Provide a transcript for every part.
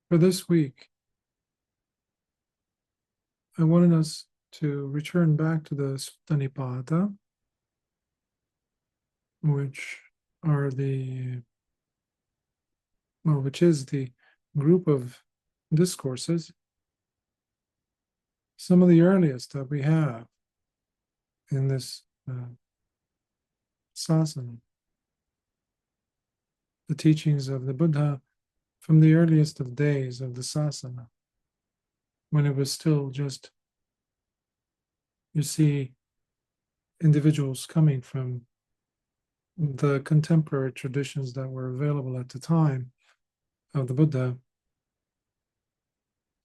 For this week, I wanted us to return back to the Sutta Nipāta, which is the group of discourses, some of the earliest that we have in this sasana. The teachings of the Buddha from the earliest of days of the sasana, when it was still just, you see, individuals coming from the contemporary traditions that were available at the time of the Buddha.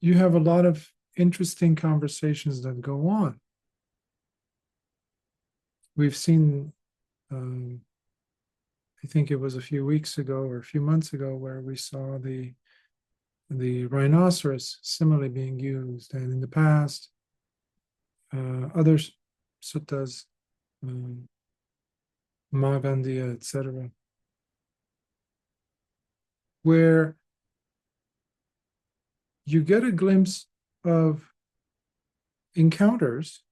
You have a lot of interesting conversations that go on. We've seen, I think it was a few weeks ago or a few months ago, where we saw the rhinoceros simile being used, and in the past, other suttas, Magandiya, etc., where you get a glimpse of encounters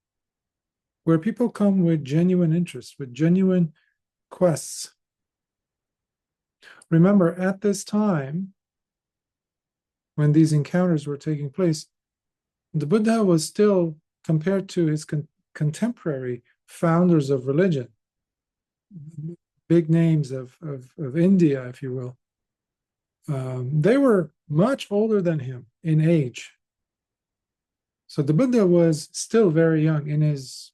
where people come with genuine interest, with genuine quests. Remember, at this time, when these encounters were taking place, the Buddha was still, compared to his contemporary founders of religion, big names of India, if you will, they were much older than him in age. So the Buddha was still very young, in his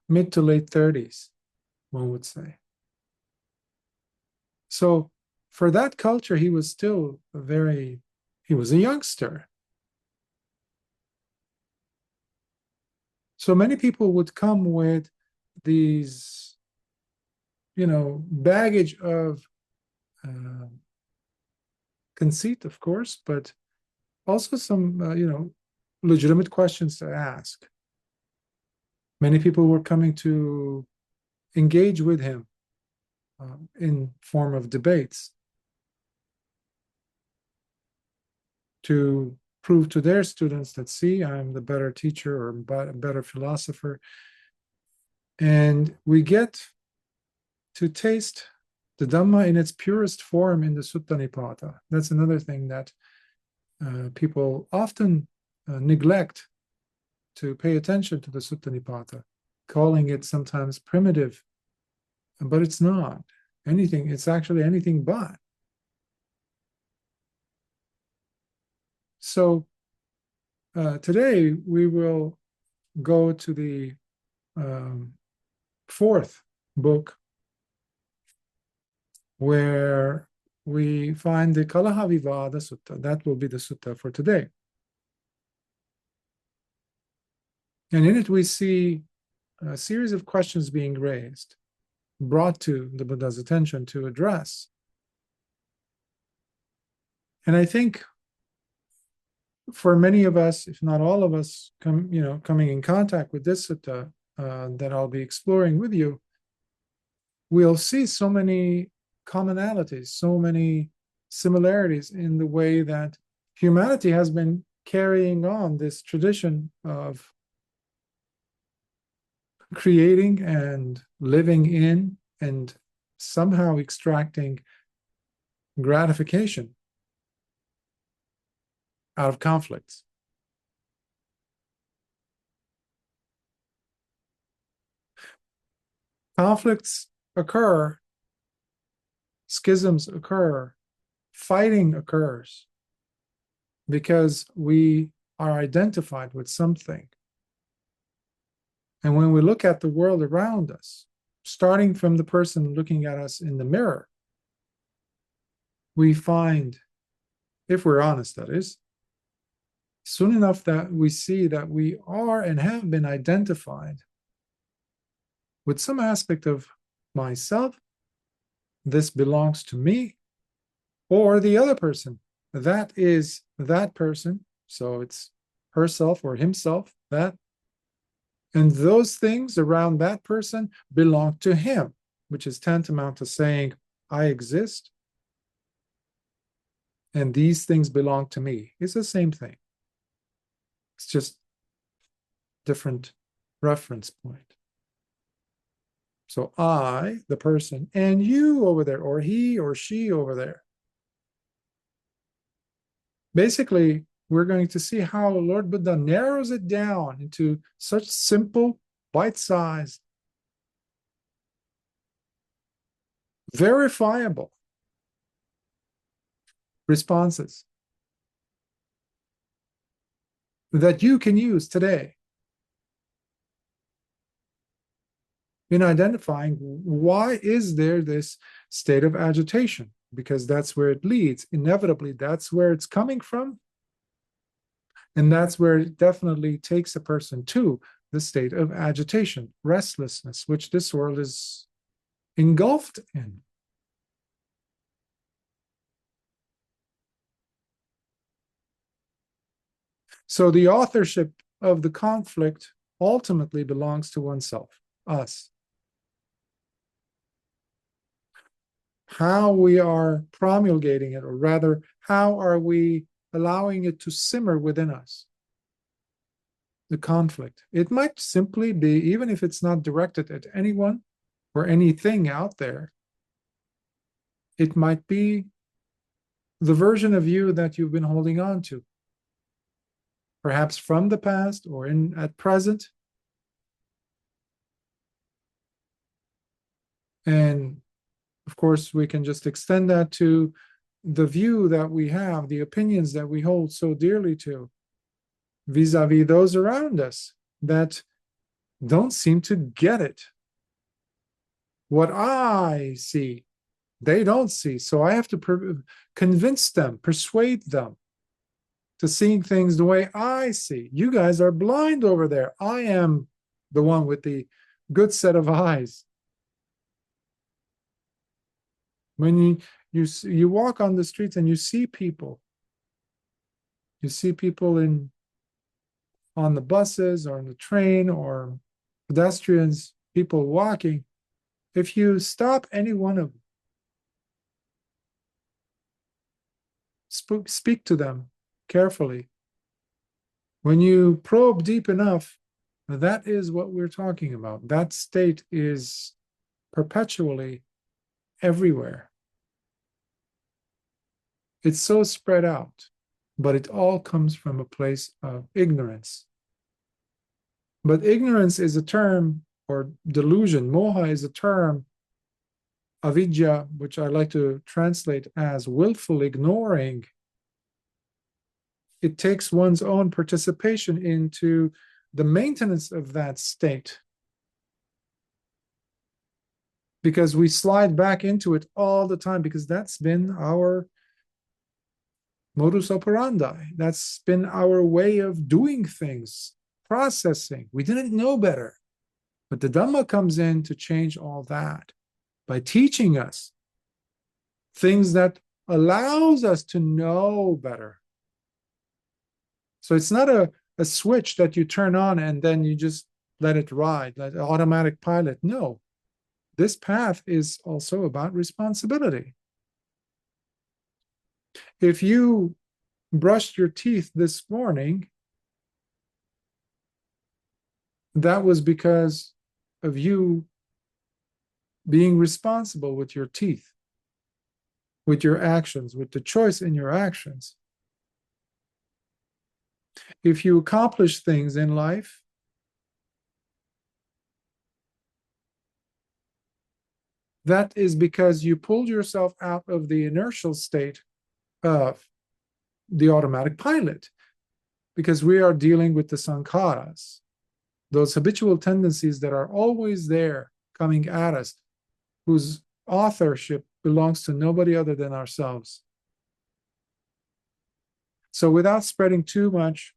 mid to late 30s, one would say. So for that culture, he was still he was a youngster. So many people would come with these, baggage of conceit, of course, but also some, legitimate questions to ask. Many people were coming to engage with him in form of debates, to prove to their students that, see, I'm the better teacher or a better philosopher. And we get to taste the Dhamma in its purest form in the Sutta Nipāta. That's another thing that people often neglect, to pay attention to the Sutta Nipāta, calling it sometimes primitive, but it's not anything. It's actually anything but. So today we will go to the fourth book, where we find the Kalahavivāda Sutta. That will be the sutta for today. And in it we see a series of questions being raised, brought to the Buddha's attention to address. And I think for many of us, if not all of us, coming in contact with this sutta that I'll be exploring with you, we'll see so many commonalities, so many similarities in the way that humanity has been carrying on this tradition of creating and living in and somehow extracting gratification out of conflicts. Conflicts occur, schisms occur, fighting occurs, because we are identified with something. And when we look at the world around us, starting from the person looking at us in the mirror, we find, if we're honest, that is, soon enough that we see that we are and have been identified with some aspect of myself, this belongs to me, or the other person, that is that person, so it's herself or himself, that, and those things around that person belong to him, which is tantamount to saying, I exist, and these things belong to me. It's the same thing. It's just different reference point. So I, the person, and you over there, or he or she over there. Basically, we're going to see how Lord Buddha narrows it down into such simple, bite-sized, verifiable responses that you can use today in identifying why is there this state of agitation, because that's where it leads. Inevitably, that's where it's coming from. And that's where it definitely takes a person to the state of agitation, restlessness, which this world is engulfed in. So the authorship of the conflict ultimately belongs to oneself, us. How we are promulgating it, or rather, how are we allowing it to simmer within us? The conflict. It might simply be, even if it's not directed at anyone or anything out there, it might be the version of you that you've been holding on to, perhaps from the past or at present. And of course, we can just extend that to the view that we have, the opinions that we hold so dearly to, vis-a-vis those around us that don't seem to get it. What I see, they don't see. So I have to convince them, persuade them to seeing things the way I see. You guys are blind over there. I am the one with the good set of eyes. When you walk on the streets and you see people on the buses or on the train or pedestrians, people walking, if you stop any one of them, speak to them carefully, when you probe deep enough, that is what we're talking about. That state is perpetually everywhere. It's so spread out, but it all comes from a place of ignorance. But ignorance is a term, or delusion, moha is a term, avidya, which I like to translate as willful ignoring. It takes one's own participation into the maintenance of that state, because we slide back into it all the time, because that's been our modus operandi. That's been our way of doing things, processing. We didn't know better. But the Dhamma comes in to change all that by teaching us things that allows us to know better. So it's not a switch that you turn on and then you just let it ride, like an automatic pilot. No, this path is also about responsibility. If you brushed your teeth this morning, that was because of you being responsible with your teeth, with your actions, with the choice in your actions. If you accomplish things in life, that is because you pulled yourself out of the inertial state of the automatic pilot, because we are dealing with the sankharas, those habitual tendencies that are always there coming at us, whose authorship belongs to nobody other than ourselves. So without spreading too much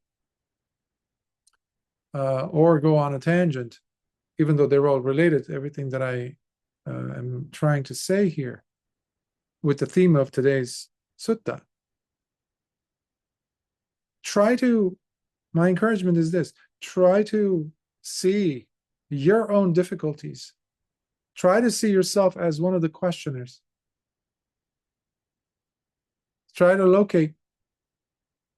or go on a tangent, even though they're all related to everything that I am trying to say here with the theme of today's sutta, my encouragement is this: try to see your own difficulties. Try to see yourself as one of the questioners. try to locate,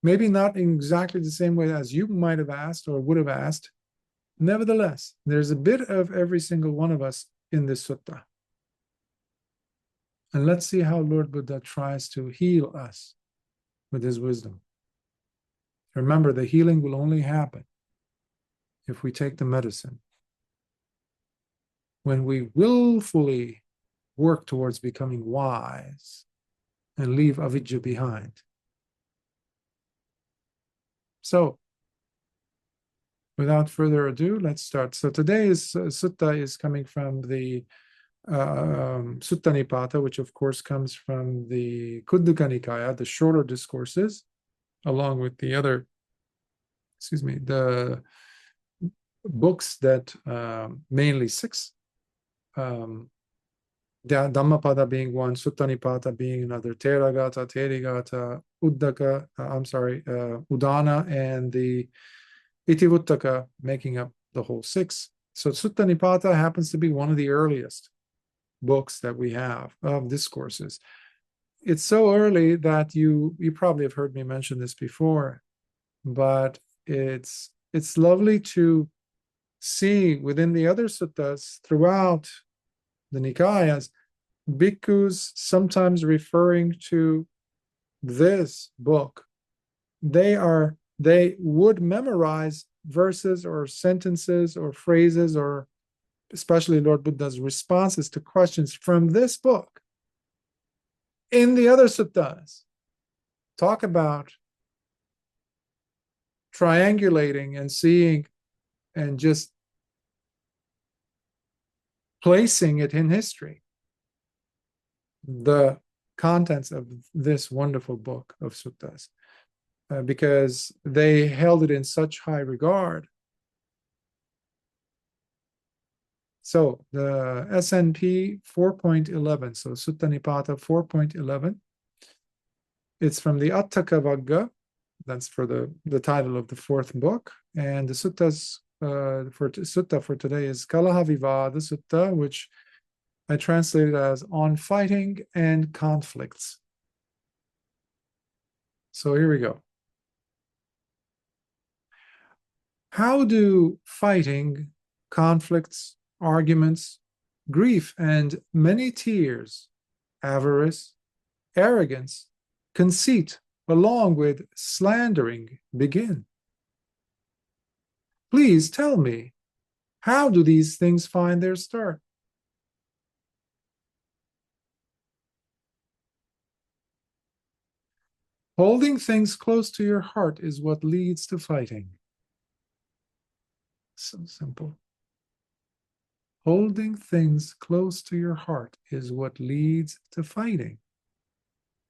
maybe not in exactly the same way as you might have asked or would have asked. Nevertheless, there's a bit of every single one of us in this sutta. And let's see how Lord Buddha tries to heal us with his wisdom. Remember, the healing will only happen if we take the medicine. When we willfully work towards becoming wise and leave avidya behind. So, without further ado, let's start. So today's sutta is coming from the Sutta Nipāta, which of course comes from the Kuddaka Nikāya, the shorter discourses, along with the other, the books that mainly six, Dhammapada being one, Sutta Nipāta being another, Theragata, Therigata, Uddaka, Udana, and the Itivuttaka making up the whole six. So Sutta Nipāta happens to be one of the earliest books that we have of discourses. It's so early that you probably have heard me mention this before, but it's lovely to see within the other suttas throughout the Nikāyas, bhikkhus sometimes referring to this book. They would memorize verses or sentences or phrases, or especially Lord Buddha's responses to questions from this book. In the other suttas, talk about triangulating and seeing and just placing it in history, the contents of this wonderful book of suttas, because they held it in such high regard. So the SNP 4.11, so Sutta Nipāta 4.11, it's from the Atthakavagga, that's for the title of the fourth book, and the suttas sutta for today is Kalahavivāda Sutta, which I translated as On Fighting and Conflicts. So here we go. How do fighting, conflicts, arguments, grief, and many tears, avarice, arrogance, conceit, along with slandering begin? Please tell me, how do these things find their start? Holding things close to your heart is what leads to fighting. So simple. Holding things close to your heart is what leads to fighting.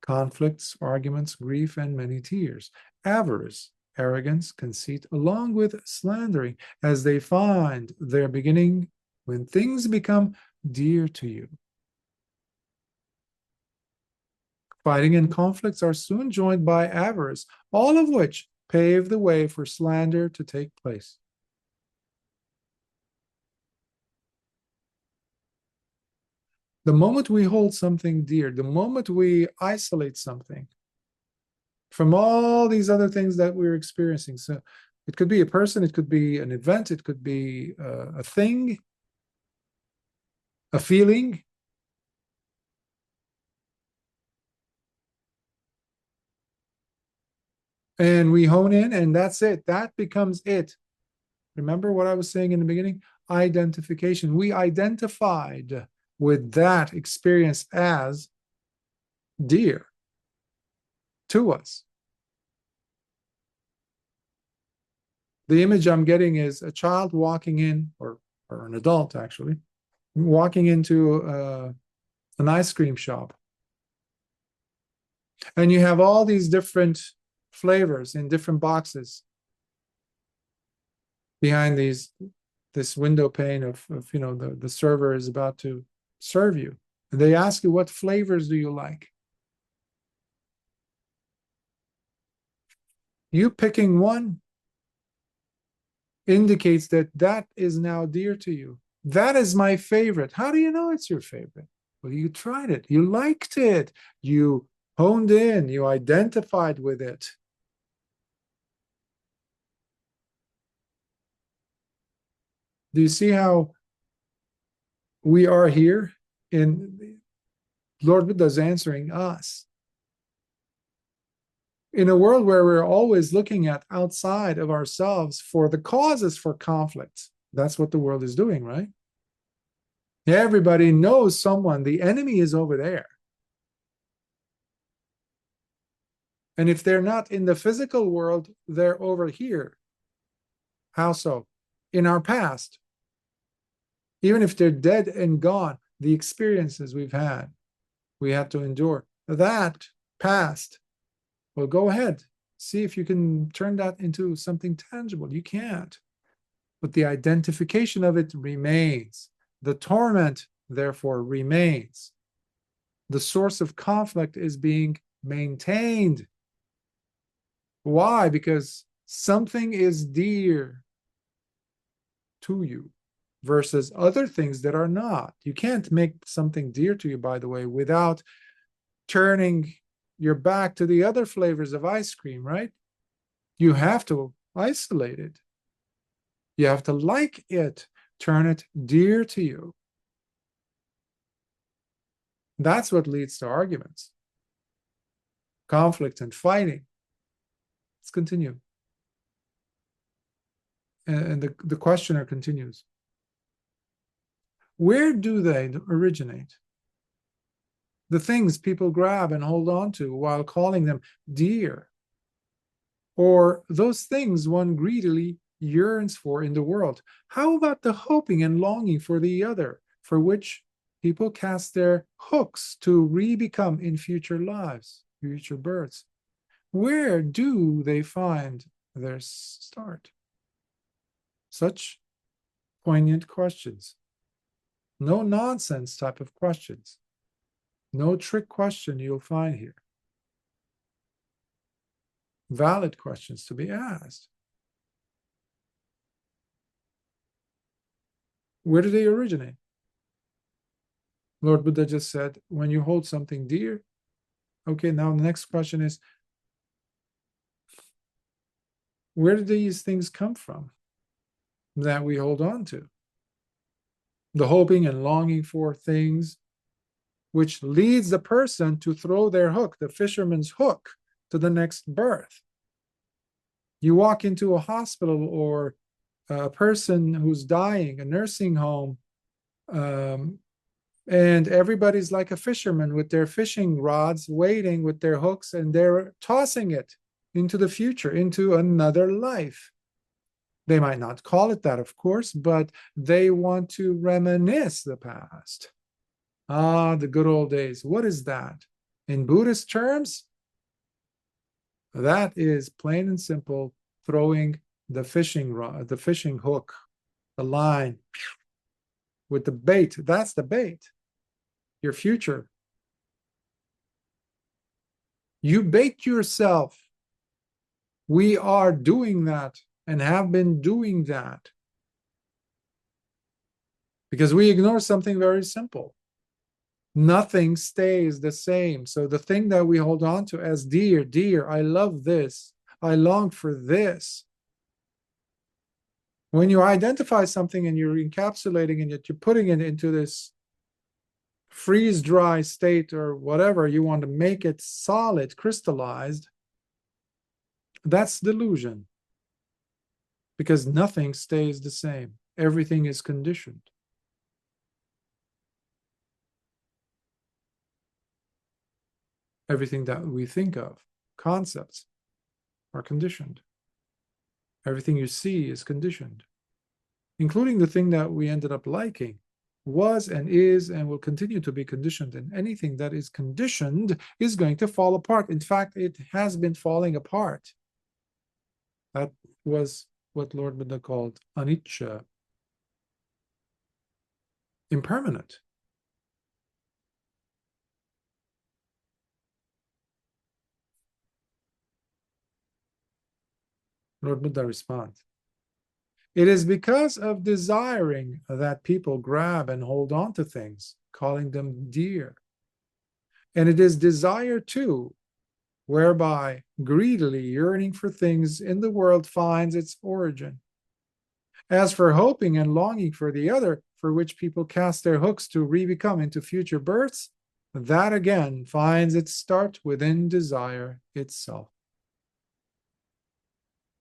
Conflicts, arguments, grief, and many tears. Avarice, arrogance, conceit, along with slandering, as they find their beginning when things become dear to you. Fighting and conflicts are soon joined by avarice, all of which pave the way for slander to take place. The moment we hold something dear, the moment we isolate something from all these other things that we're experiencing, so it could be a person, it could be an event, it could be a thing, a feeling, and we hone in, and that's it. That becomes it. Remember what I was saying in the beginning? Identification. We identified with that experience as dear to us. The image I'm getting is a child walking in, or an adult actually, walking into an ice cream shop. And you have all these different flavors in different boxes behind this window pane of the server is about to serve you. And they ask you, what flavors do you like? You picking one indicates that that is now dear to you. That is my favorite. How do you know it's your favorite? Well, you tried it. You liked it. You honed in, you identified with it. Do you see how we are here? In Lord Buddha's answering us. In a world where we're always looking at outside of ourselves for the causes for conflict, that's what the world is doing, right? Everybody knows someone, the enemy is over there. And if they're not in the physical world, they're over here. How so? In our past. Even if they're dead and gone, the experiences we had to endure, that past. Well, go ahead. See if you can turn that into something tangible. You can't. But the identification of it remains. The torment, therefore, remains. The source of conflict is being maintained. Why? Because something is dear to you versus other things that are not. You can't make something dear to you, by the way, without turning your back to the other flavors of ice cream, right? You have to isolate it. You have to like it, turn it dear to you. That's what leads to arguments, conflict, and fighting. Let's continue. And the questioner continues. Where do they originate? The things people grab and hold on to while calling them dear, or those things one greedily yearns for in the world. How about the hoping and longing for the other, for which people cast their hooks to re-become in future lives, future births? Where do they find their start? Such poignant questions. No nonsense type of questions. No trick question you'll find here. Valid questions to be asked. Where do they originate? Lord Buddha just said, when you hold something dear. Okay, now the next question is, where do these things come from that we hold on to? The hoping and longing for things, which leads the person to throw their hook, the fisherman's hook, to the next birth. You walk into a hospital or a person who's dying, a nursing home, and everybody's like a fisherman with their fishing rods, waiting with their hooks, and they're tossing it into the future, into another life. They might not call it that, of course, but they want to reminisce the past. Ah, the good old days. What is that? In Buddhist terms, that is plain and simple throwing the fishing rod, the fishing hook, the line with the bait. That's the bait. Your future. You bait yourself. We are doing that and have been doing that because we ignore something very simple. Nothing stays the same. So the thing that we hold on to as dear, dear, I love this, I long for this. When you identify something and you're encapsulating it, you're putting it into this freeze-dry state or whatever, you want to make it solid, crystallized, that's delusion. Because nothing stays the same. Everything is conditioned. Everything that we think of, concepts, are conditioned. Everything you see is conditioned, including the thing that we ended up liking, was and is and will continue to be conditioned. And anything that is conditioned is going to fall apart. In fact, it has been falling apart. That was what Lord Buddha called anicca, impermanent. Lord Buddha responds, it is because of desiring that people grab and hold on to things, calling them dear. And it is desire too, whereby greedily yearning for things in the world finds its origin. As for hoping and longing for the other, for which people cast their hooks to re-become into future births, that again finds its start within desire itself.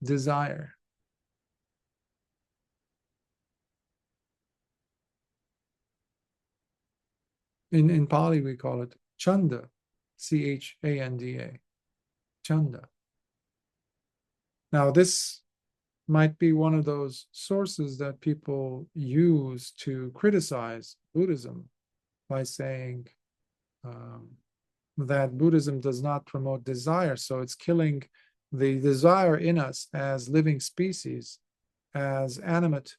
Desire. In Pali, we call it chanda, Chanda. Chanda. Now, this might be one of those sources that people use to criticize Buddhism by saying that Buddhism does not promote desire, so it's killing the desire in us as living species, as animate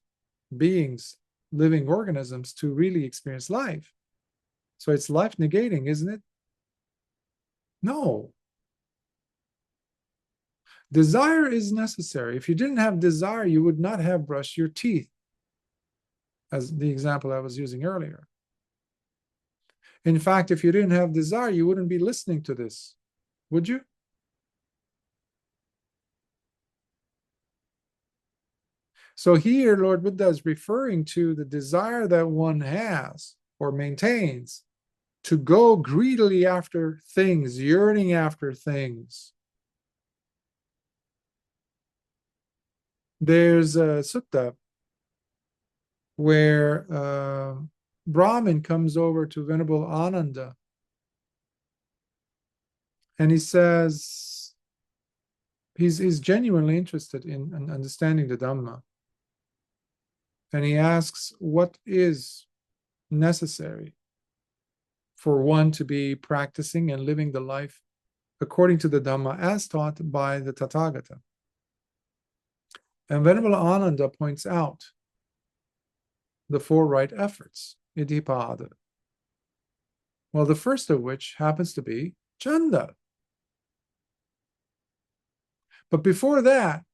beings, living organisms, to really experience life. So it's life negating, isn't it? No. Desire is necessary. If you didn't have desire, you would not have brushed your teeth, as the example I was using earlier. In fact, if you didn't have desire, you wouldn't be listening to this, would you? So here, Lord Buddha is referring to the desire that one has or maintains to go greedily after things, yearning after things. There's a sutta where Brahmin comes over to Venerable Ananda and he says he's genuinely interested in understanding the Dhamma. And he asks, what is necessary for one to be practicing and living the life according to the Dhamma as taught by the Tathagata? And Venerable Ananda points out the four right efforts, Iddhipada. Well, the first of which happens to be chanda. But before that,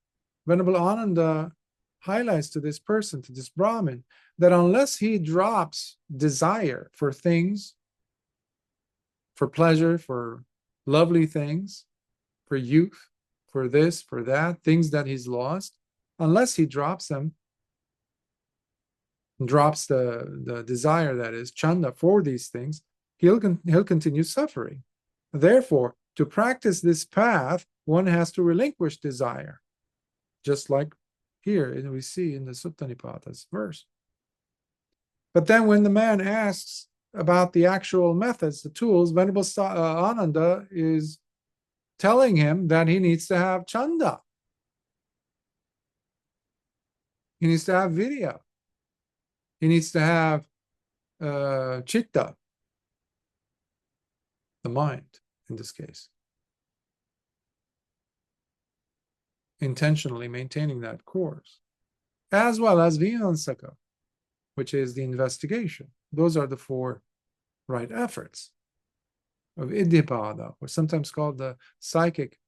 Venerable Ananda highlights to this person, to this Brahmin, that unless he drops desire for things, for pleasure, for lovely things, for youth, for this, for that, things that he's lost, unless he drops them, drops the desire, that is, chanda, for these things, he'll continue suffering. Therefore, to practice this path, one has to relinquish desire, just like here we see in the Sutta Nipāta's verse. But then when the man asks about the actual methods, the tools, Venerable Ananda is telling him that he needs to have chanda. He needs to have vidya. He needs to have chitta, the mind in this case. Intentionally maintaining that course, as well as vimansaka, which is the investigation. Those are the four right efforts of Iddhipada, or sometimes called the psychic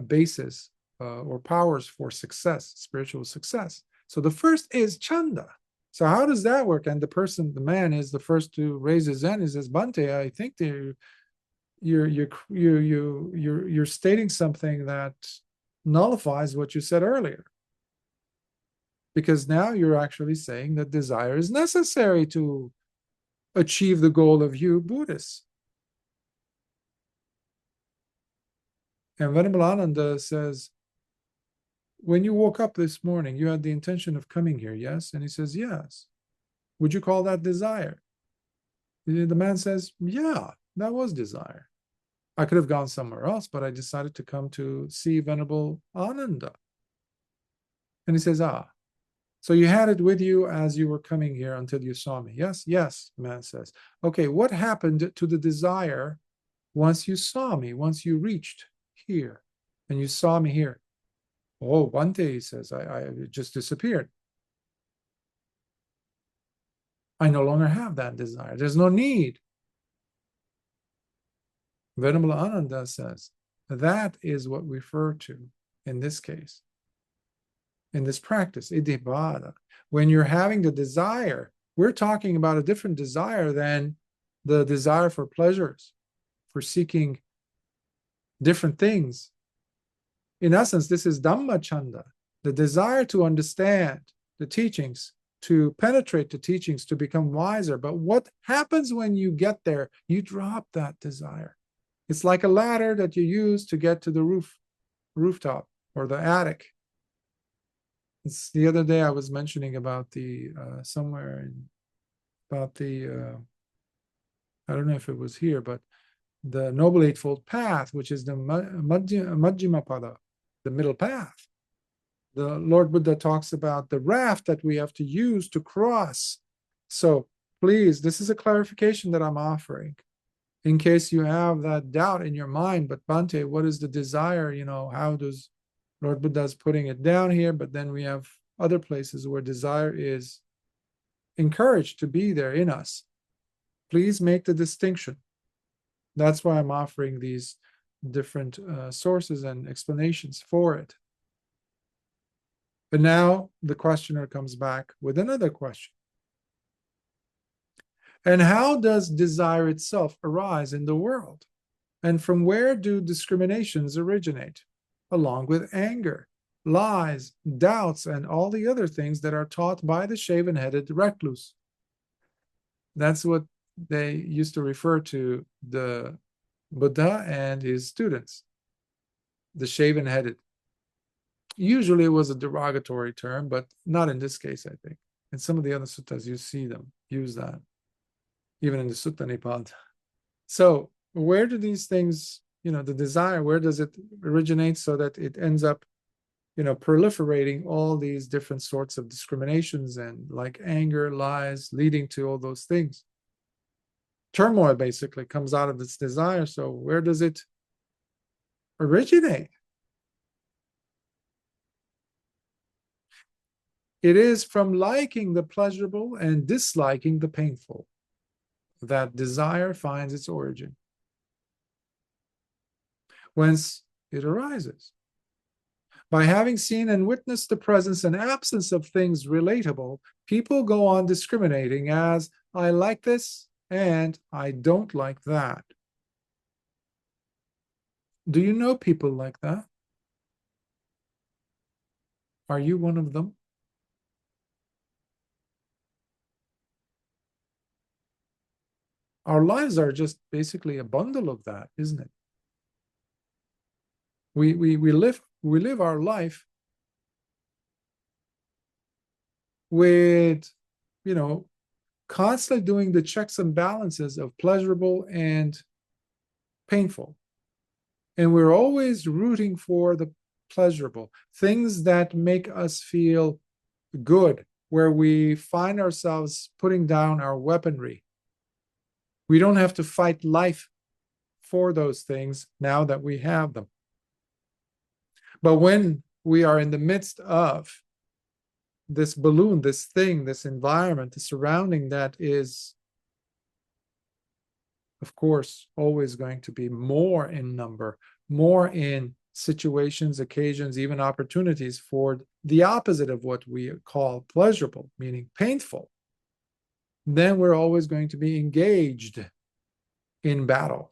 basis or powers for success, spiritual success. So the first is chanda. So how does that work? And the man is the first to raise his hand. He says, Bhante, I think you're stating something that nullifies what you said earlier, because now you're actually saying that desire is necessary to achieve the goal of you Buddhists. And Venerable Ananda says, when you woke up this morning, you had the intention of coming here, yes? And he says, yes. Would you call that desire? The man says, yeah, that was desire. I could have gone somewhere else, but I decided to come to see Venerable Ananda. And he says, so you had it with you as you were coming here until you saw me. Yes, yes, the man says. Okay, what happened to the desire once you saw me, once you reached here and you saw me here? Oh, Bhante, he says, I just disappeared. I no longer have that desire. There's no need. Venerable Ananda says, that is what we refer to in this case, in this practice, Iddhipada. When you're having the desire, we're talking about a different desire than the desire for pleasures. for seeking different things. In essence, this is Dhamma Chanda, the desire to understand the teachings, to penetrate the teachings, to become wiser. But what happens when you get there? You drop that desire. It's like a ladder that you use to get to the rooftop or the attic. It's the other day I was mentioning about the I don't know if it was here, but the Noble Eightfold Path, which is the Majjhima Pada, the middle path. The Lord Buddha talks about the raft that we have to use to cross. So please, this is a clarification that I'm offering in case you have that doubt in your mind. But Bhante, what is the desire? How does Lord Buddha is putting it down here, but then we have other places where desire is encouraged to be there in us. Please make the distinction. That's why I'm offering these different sources and explanations for it. But now the questioner comes back with another question. And how does desire itself arise in the world? And from where do discriminations originate? Along with anger, lies, doubts, and all the other things that are taught by the shaven-headed recluse. That's what they used to refer to the Buddha and his students, the shaven-headed. Usually it was a derogatory term, but not in this case, I think. In some of the other suttas, you see them use that, even in the Sutta Nipāta. So where do these things, the desire, where does it originate so that it ends up, proliferating all these different sorts of discriminations and like anger, lies, leading to all those things? Turmoil basically comes out of this desire. So where does it originate? It is from liking the pleasurable and disliking the painful that desire finds its origin. Whence it arises. By having seen and witnessed the presence and absence of things relatable, people go on discriminating as, I like this and I don't like that. Do you know people like that? Are you one of them? Our lives are just basically a bundle of that, isn't it? We live our life with, constantly doing the checks and balances of pleasurable and painful. And we're always rooting for the pleasurable, things that make us feel good, where we find ourselves putting down our weaponry. We don't have to fight life for those things now that we have them. But when we are in the midst of this balloon, this thing, this environment, the surrounding that is, of course, always going to be more in number, more in situations, occasions, even opportunities for the opposite of what we call pleasurable, meaning painful, then we're always going to be engaged in battle.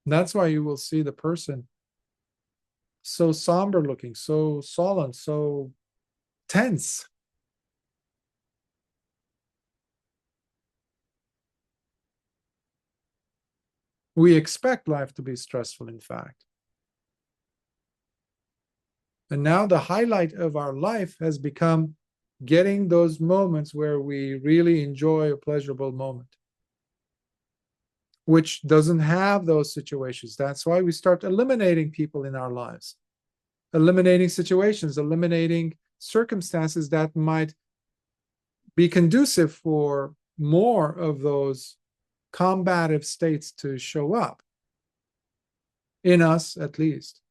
That's why you will see the person so somber looking, so sullen, so tense. We expect life to be stressful, in fact. And now the highlight of our life has become getting those moments where we really enjoy a pleasurable moment, which doesn't have those situations. That's why we start eliminating people in our lives, eliminating situations, eliminating circumstances that might be conducive for more of those combative states to show up, in us at least.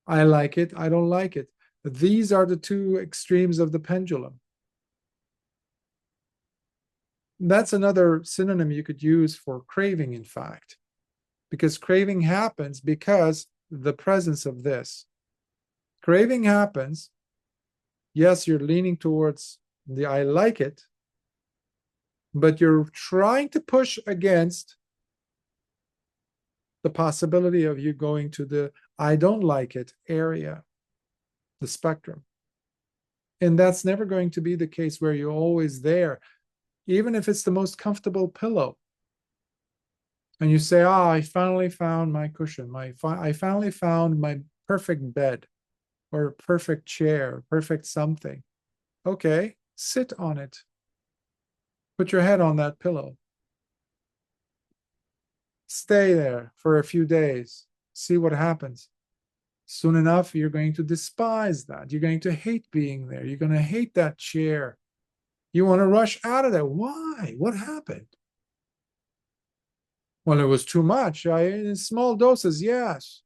I like it, I don't like it. These are the two extremes of the pendulum. That's another synonym you could use for craving, in fact, because craving happens because the presence of this. Craving happens, yes, you're leaning towards the I like it, but you're trying to push against the possibility of you going to the I don't like it area, the spectrum. And that's never going to be the case where you're always there, even if it's the most comfortable pillow. And you say, oh, I finally found my cushion. I finally found my perfect bed or perfect chair, perfect something. Okay, sit on it. Put your head on that pillow. Stay there for a few days. See what happens. Soon enough, you're going to despise that. You're going to hate being there. You're going to hate that chair. You want to rush out of there. Why? What happened? Well, it was too much. In small doses, yes.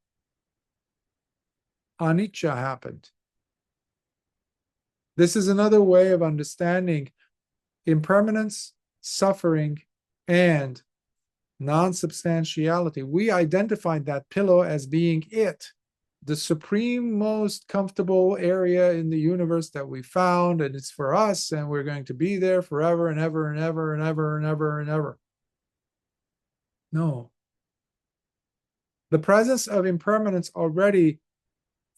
Anicca happened. This is another way of understanding impermanence, suffering, and non-substantiality. We identified that pillow as being it, the supreme, most comfortable area in the universe that we found, and it's for us, and we're going to be there forever and ever and ever and ever and ever and ever. No. The presence of impermanence already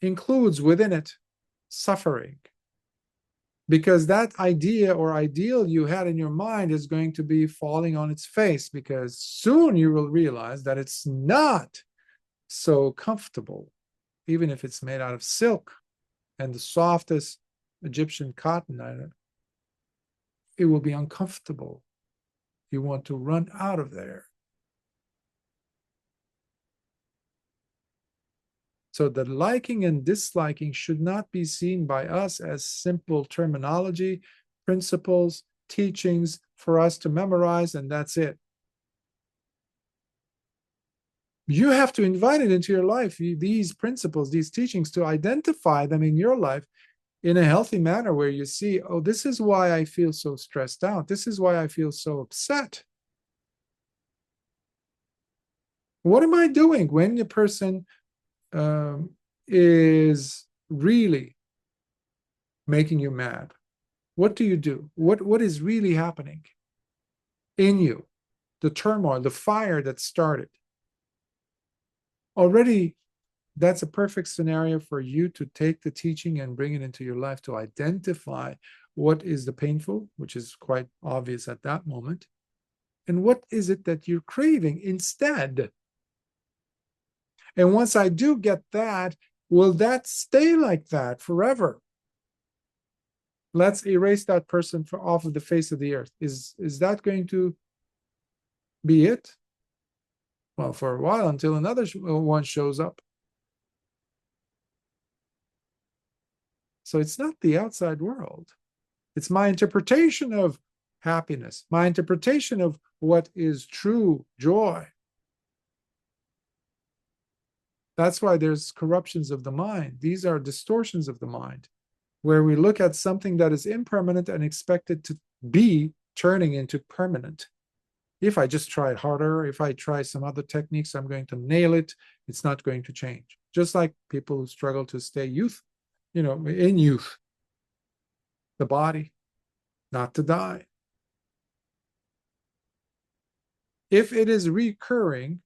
includes within it suffering, because that idea or ideal you had in your mind is going to be falling on its face, because soon you will realize that it's not so comfortable, even if it's made out of silk and the softest Egyptian cotton. It will be uncomfortable. You want to run out of there. So the liking and disliking should not be seen by us as simple terminology, principles, teachings for us to memorize, and that's it. You have to invite it into your life, these principles, these teachings, to identify them in your life in a healthy manner where you see, oh, this is why I feel so stressed out. This is why I feel so upset. What am I doing when the person is really making you mad? What do you do? What is really happening in you? The turmoil, the fire that started. Already, that's a perfect scenario for you to take the teaching and bring it into your life, to identify what is the painful, which is quite obvious at that moment, and what is it that you're craving instead. And once I do get that, will that stay like that forever? Let's erase that person off of the face of the earth. Is that going to be it? Well, for a while, until another one shows up. So it's not the outside world. It's my interpretation of happiness, my interpretation of what is true joy. That's why there's corruptions of the mind. These are distortions of the mind, where we look at something that is impermanent and expect it to be turning into permanent. If I just try harder, if I try some other techniques, I'm going to nail it. It's not going to change. Just like people who struggle to stay in youth, the body, not to die. If it is recurring,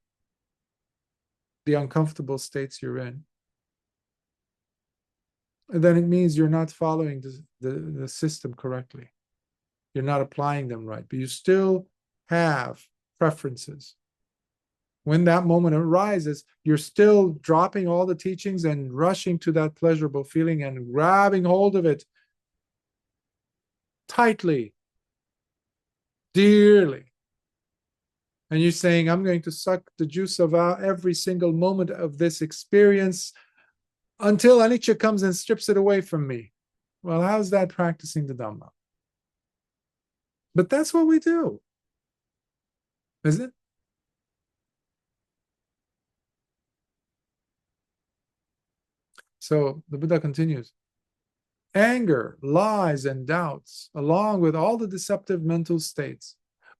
the uncomfortable states you're in, then it means you're not following the system correctly. You're not applying them right, but you still have preferences. When that moment arises, you're still dropping all the teachings and rushing to that pleasurable feeling and grabbing hold of it tightly, dearly. And you're saying, I'm going to suck the juice of every single moment of this experience until anicca comes and strips it away from me. Well, how's that practicing the Dhamma? But that's what we do, isn't it? So the Buddha continues. Anger, lies, and doubts, along with all the deceptive mental states,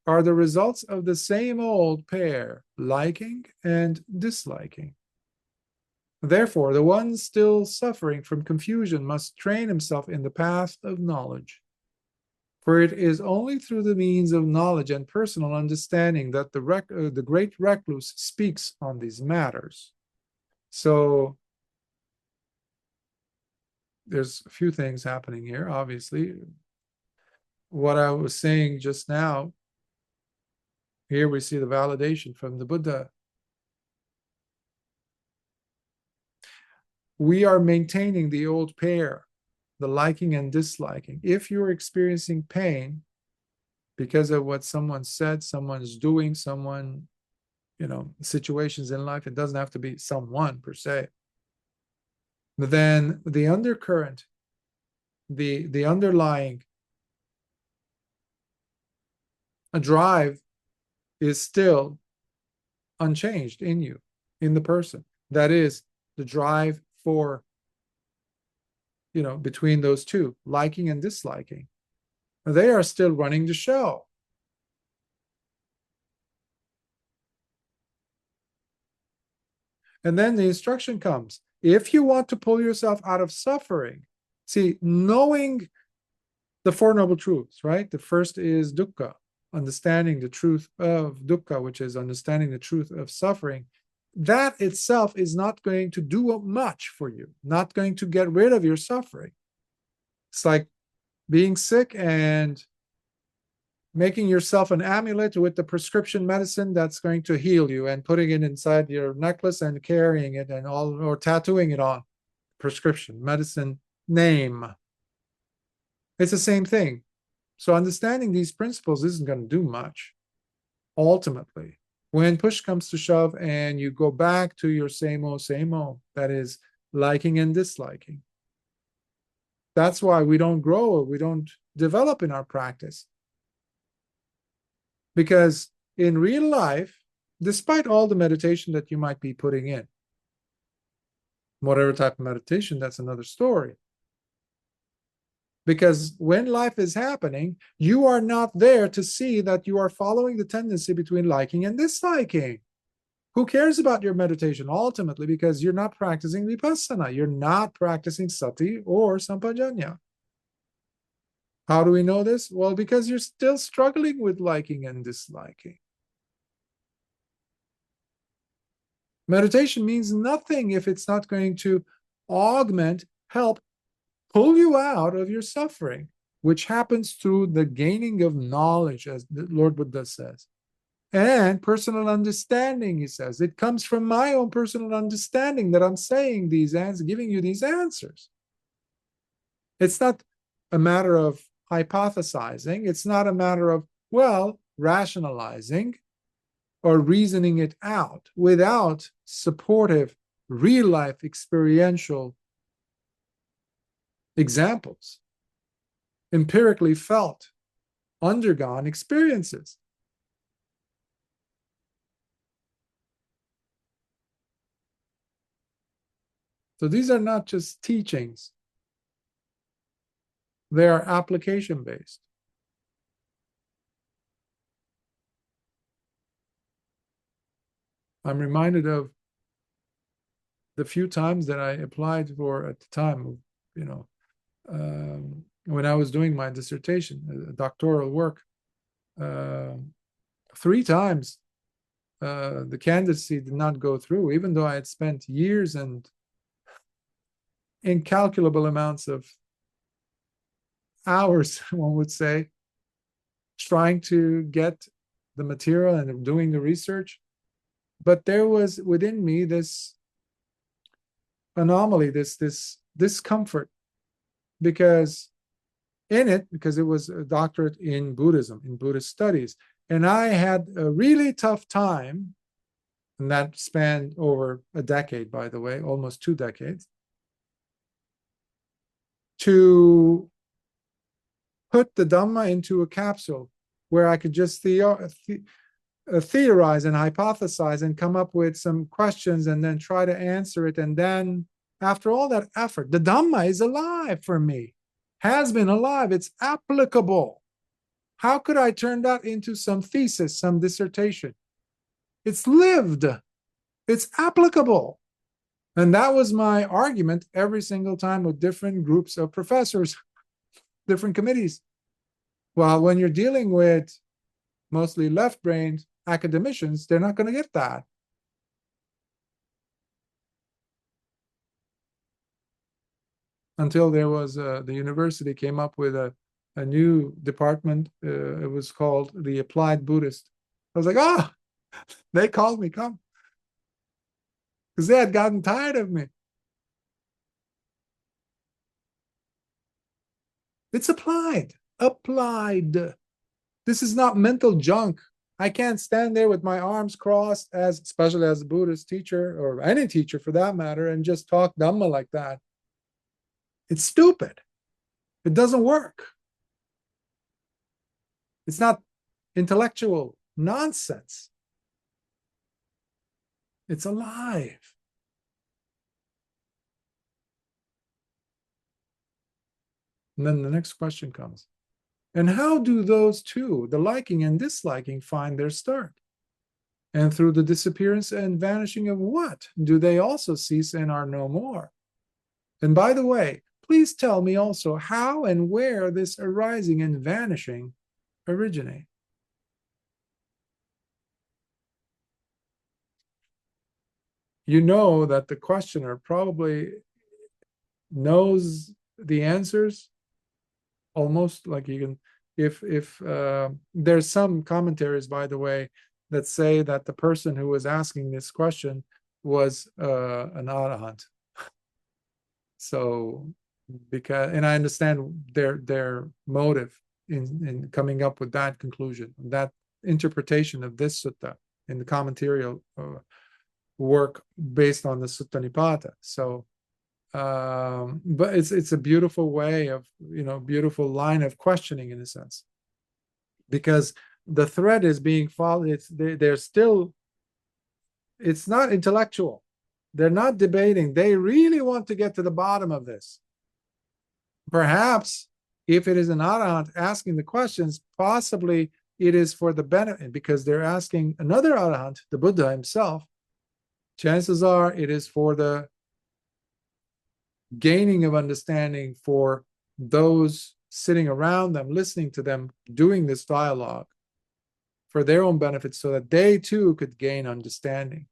are the results of the same old pair, liking and disliking. Therefore, the one still suffering from confusion must train himself in the path of knowledge. For it is only through the means of knowledge and personal understanding that the great recluse speaks on these matters. So there's a few things happening here, obviously. What I was saying just now, here we see the validation from the Buddha. We are maintaining the old pair, the liking and disliking. If you're experiencing pain because of what someone said, someone's doing, someone, situations in life, it doesn't have to be someone per se. But then the undercurrent, the underlying drive is still unchanged in you, in the person. That is the drive for, between those two, liking and disliking. They are still running the show. And then the instruction comes. If you want to pull yourself out of suffering, see, knowing the Four Noble Truths, right? The first is dukkha, understanding the truth of dukkha, which is understanding the truth of suffering. That itself is not going to do much for you, not going to get rid of your suffering. It's like being sick and making yourself an amulet with the prescription medicine that's going to heal you and putting it inside your necklace and carrying it and all, or tattooing it on prescription medicine name. It's the same thing. So understanding these principles isn't going to do much. Ultimately, when push comes to shove and you go back to your same old, that is liking and disliking. That's why we don't grow or we don't develop in our practice. Because in real life, despite all the meditation that you might be putting in, whatever type of meditation, that's another story. Because when life is happening, you are not there to see that you are following the tendency between liking and disliking. Who cares about your meditation ultimately? Because you're not practicing vipassana. You're not practicing sati or sampajanya. How do we know this? Well, because you're still struggling with liking and disliking. Meditation means nothing if it's not going to augment, help, pull you out of your suffering, which happens through the gaining of knowledge, as the Lord Buddha says. And personal understanding, he says. It comes from my own personal understanding that I'm saying these answers, giving you these answers. It's not a matter of hypothesizing. It's not a matter of, rationalizing or reasoning it out without supportive, real-life, experiential examples, empirically felt, undergone experiences. So these are not just teachings. They are application-based. I'm reminded of the few times that I applied for at the time, when I was doing my dissertation, doctoral work. 3 times the candidacy did not go through, even though I had spent years and incalculable amounts of hours, one would say, trying to get the material and doing the research. But there was within me this anomaly, this discomfort, because it was a doctorate in Buddhism, in Buddhist studies. And I had a really tough time, and that spanned over a decade, by the way, almost 2 decades, to put the Dhamma into a capsule where I could just theorize and hypothesize and come up with some questions and then try to answer it. And then after all that effort, the Dhamma is alive for me, has been alive. It's applicable. How could I turn that into some thesis, some dissertation? It's lived. It's applicable. And that was my argument every single time with different groups of professors, different committees. Well, when you're dealing with mostly left-brained academicians, they're not going to get that. Until there was the university came up with a new department. It was called the Applied Buddhist. I was like, ah, they called me, come. Because they had gotten tired of me. It's applied. This is not mental junk. I can't stand there with my arms crossed, especially as a Buddhist teacher, or any teacher for that matter, and just talk Dhamma like that. It's stupid. It doesn't work. It's not intellectual nonsense. It's alive. And then the next question comes. And how do those two, the liking and disliking, find their start? And through the disappearance and vanishing of what do they also cease and are no more? And by the way, please tell me also how and where this arising and vanishing originate. You know that the questioner probably knows the answers almost, like you can, if there's some commentaries, by the way, that say that the person who was asking this question was an arahant. So, because, and I understand their motive in coming up with that conclusion, that interpretation of this sutta in the commentarial work based on the Sutta Nipāta. So, but it's a beautiful way of, beautiful line of questioning in a sense, because the thread is being followed. They're still, it's not intellectual. They're not debating. They really want to get to the bottom of this. Perhaps if it is an arahant asking the questions, possibly it is for the benefit, because they're asking another arahant, the Buddha himself. Chances are it is for the gaining of understanding for those sitting around them, listening to them, doing this dialogue for their own benefit, so that they too could gain understanding,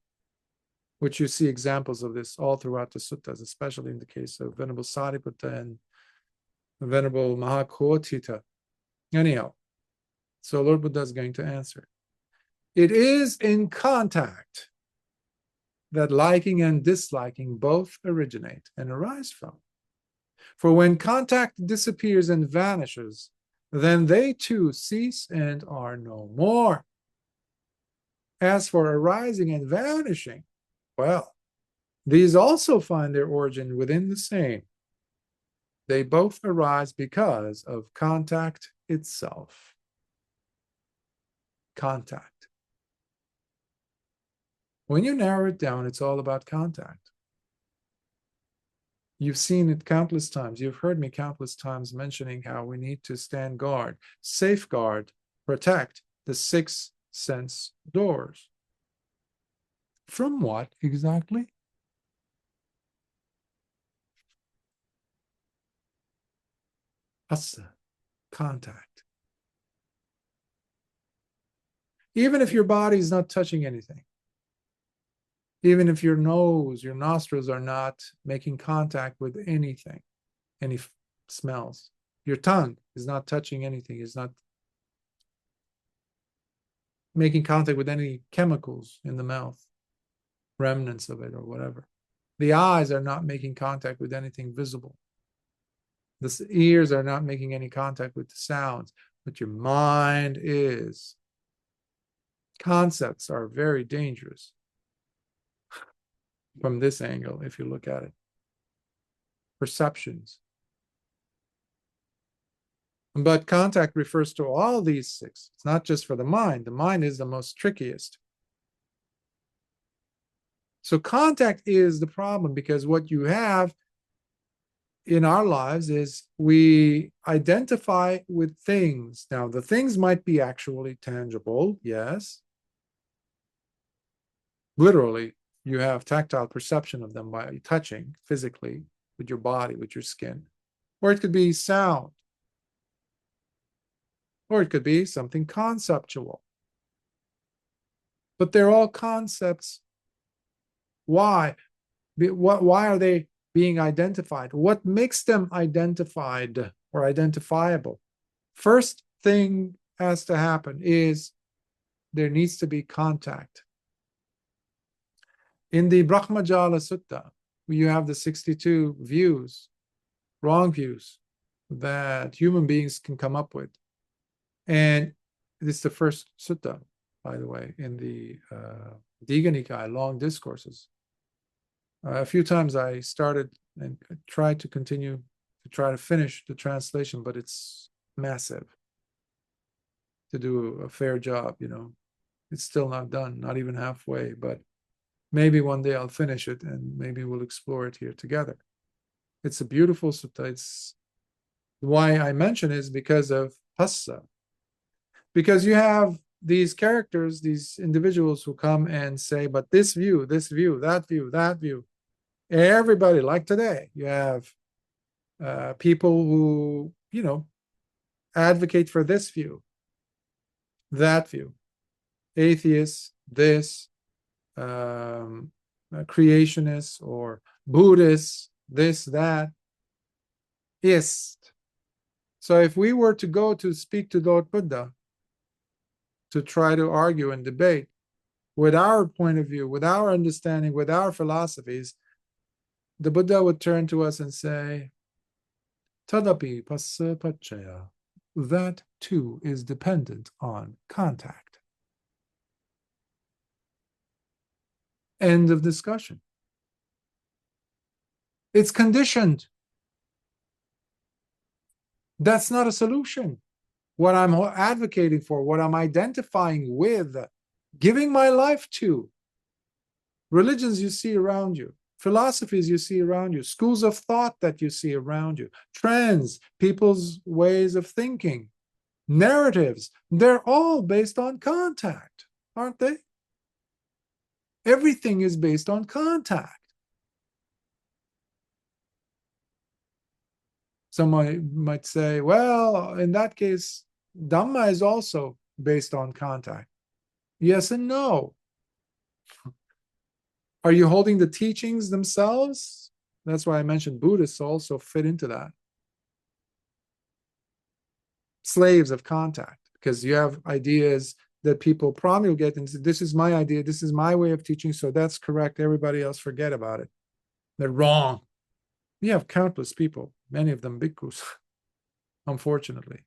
which you see examples of this all throughout the suttas, especially in the case of Venerable Sariputta and Venerable Mahakotita. Anyhow, so Lord Buddha is going to answer. It is in contact that liking and disliking both originate and arise from. For when contact disappears and vanishes, then they too cease and are no more. As for arising and vanishing, well, these also find their origin within the same. They both arise because of contact itself. Contact. When you narrow it down, it's all about contact. You've seen it countless times. You've heard me countless times mentioning how we need to stand guard, safeguard, protect the 6 sense doors. From what exactly? Asa, contact. Even if your body is not touching anything, even if your nose, your nostrils are not making contact with anything, any smells, your tongue is not touching anything, is not making contact with any chemicals in the mouth, remnants of it or whatever. The eyes are not making contact with anything visible. The ears are not making any contact with the sounds, but your mind is. Concepts are very dangerous from this angle, if you look at it. Perceptions. But contact refers to all these 6. It's not just for the mind. The mind is the most trickiest. So contact is the problem, because what you have in our lives is we identify with things. Now, the things might be actually tangible, yes. Literally, you have tactile perception of them by touching physically with your body, with your skin. Or it could be sound. or it could be something conceptual. But they're all concepts. Why? Why are they being identified? What makes them identified or identifiable? First thing has to happen is there needs to be contact. In the Brahmajala Sutta, you have the 62 views, wrong views, that human beings can come up with. And this is the first sutta, by the way, in the Digha Nikāya, long discourses. A few times I started and tried to continue to try to finish the translation, but it's massive to do a fair job, you know. It's still not done, not even halfway, but maybe one day I'll finish it and maybe we'll explore it here together. It's a beautiful sutta. It's why I mention is because of Hassa. Because you have these characters, these individuals who come and say, but this view, that view, that view. Everybody, like today, you have people who, you know, advocate for this view, that view. Atheists, this, creationists or Buddhists, this, that, ist. So if we were to go to speak to Lord Buddha, to try to argue and debate with our point of view, with our understanding, with our philosophies, the Buddha would turn to us and say, Tadapi passa paccaya. That too is dependent on contact. End of discussion. It's conditioned. That's not a solution. What I'm advocating for, what I'm identifying with, giving my life to, religions you see around you, philosophies you see around you, schools of thought that you see around you, trends, people's ways of thinking, narratives, they're all based on contact, aren't they? Everything is based on contact. Someone might say, well, in that case, Dhamma is also based on contact. Yes and no. Are you holding the teachings themselves? That's why I mentioned Buddhists also fit into that. Slaves of contact, because you have ideas that people promulgate and say, this is my idea, this is my way of teaching, so that's correct, everybody else forget about it. They're wrong. We have countless people, many of them bhikkhus, unfortunately.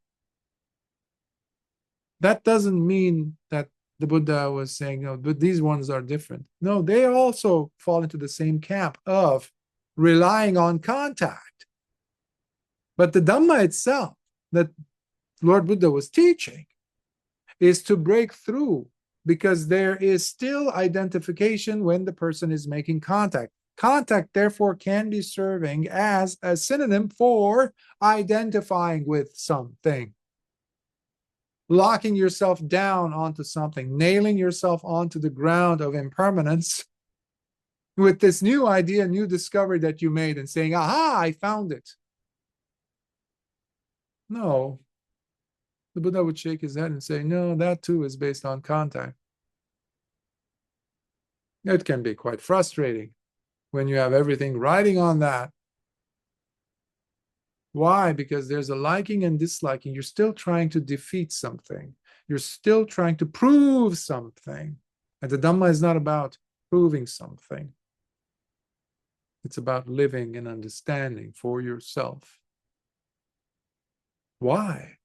That doesn't mean that the Buddha was saying, no, but these ones are different. No, they also fall into the same camp of relying on contact. But the Dhamma itself that Lord Buddha was teaching is to break through, because there is still identification when the person is making contact. Contact, therefore, can be serving as a synonym for identifying with something. Locking yourself down onto something, nailing yourself onto the ground of impermanence with this new idea, new discovery that you made and saying, aha, I found it. No. The Buddha would shake his head and say, no, that too is based on contact. It can be quite frustrating when you have everything riding on that. Why? Because there's a liking and disliking. You're still trying to defeat something. You're still trying to prove something. And the Dhamma is not about proving something. It's about living and understanding for yourself. Why?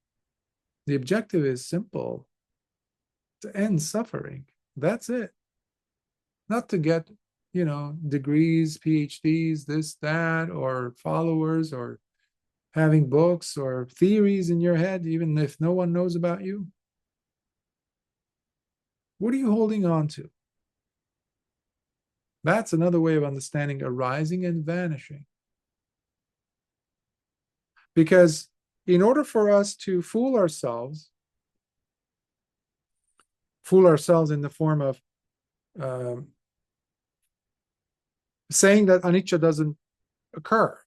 The objective is simple: to end suffering. That's it. Not to get, you know, degrees, PhDs, this, that, or followers, or having books or theories in your head, even if no one knows about you. What are you holding on to? That's another way of understanding arising and vanishing. Because in order for us to fool ourselves in the form of saying that anicca doesn't occur,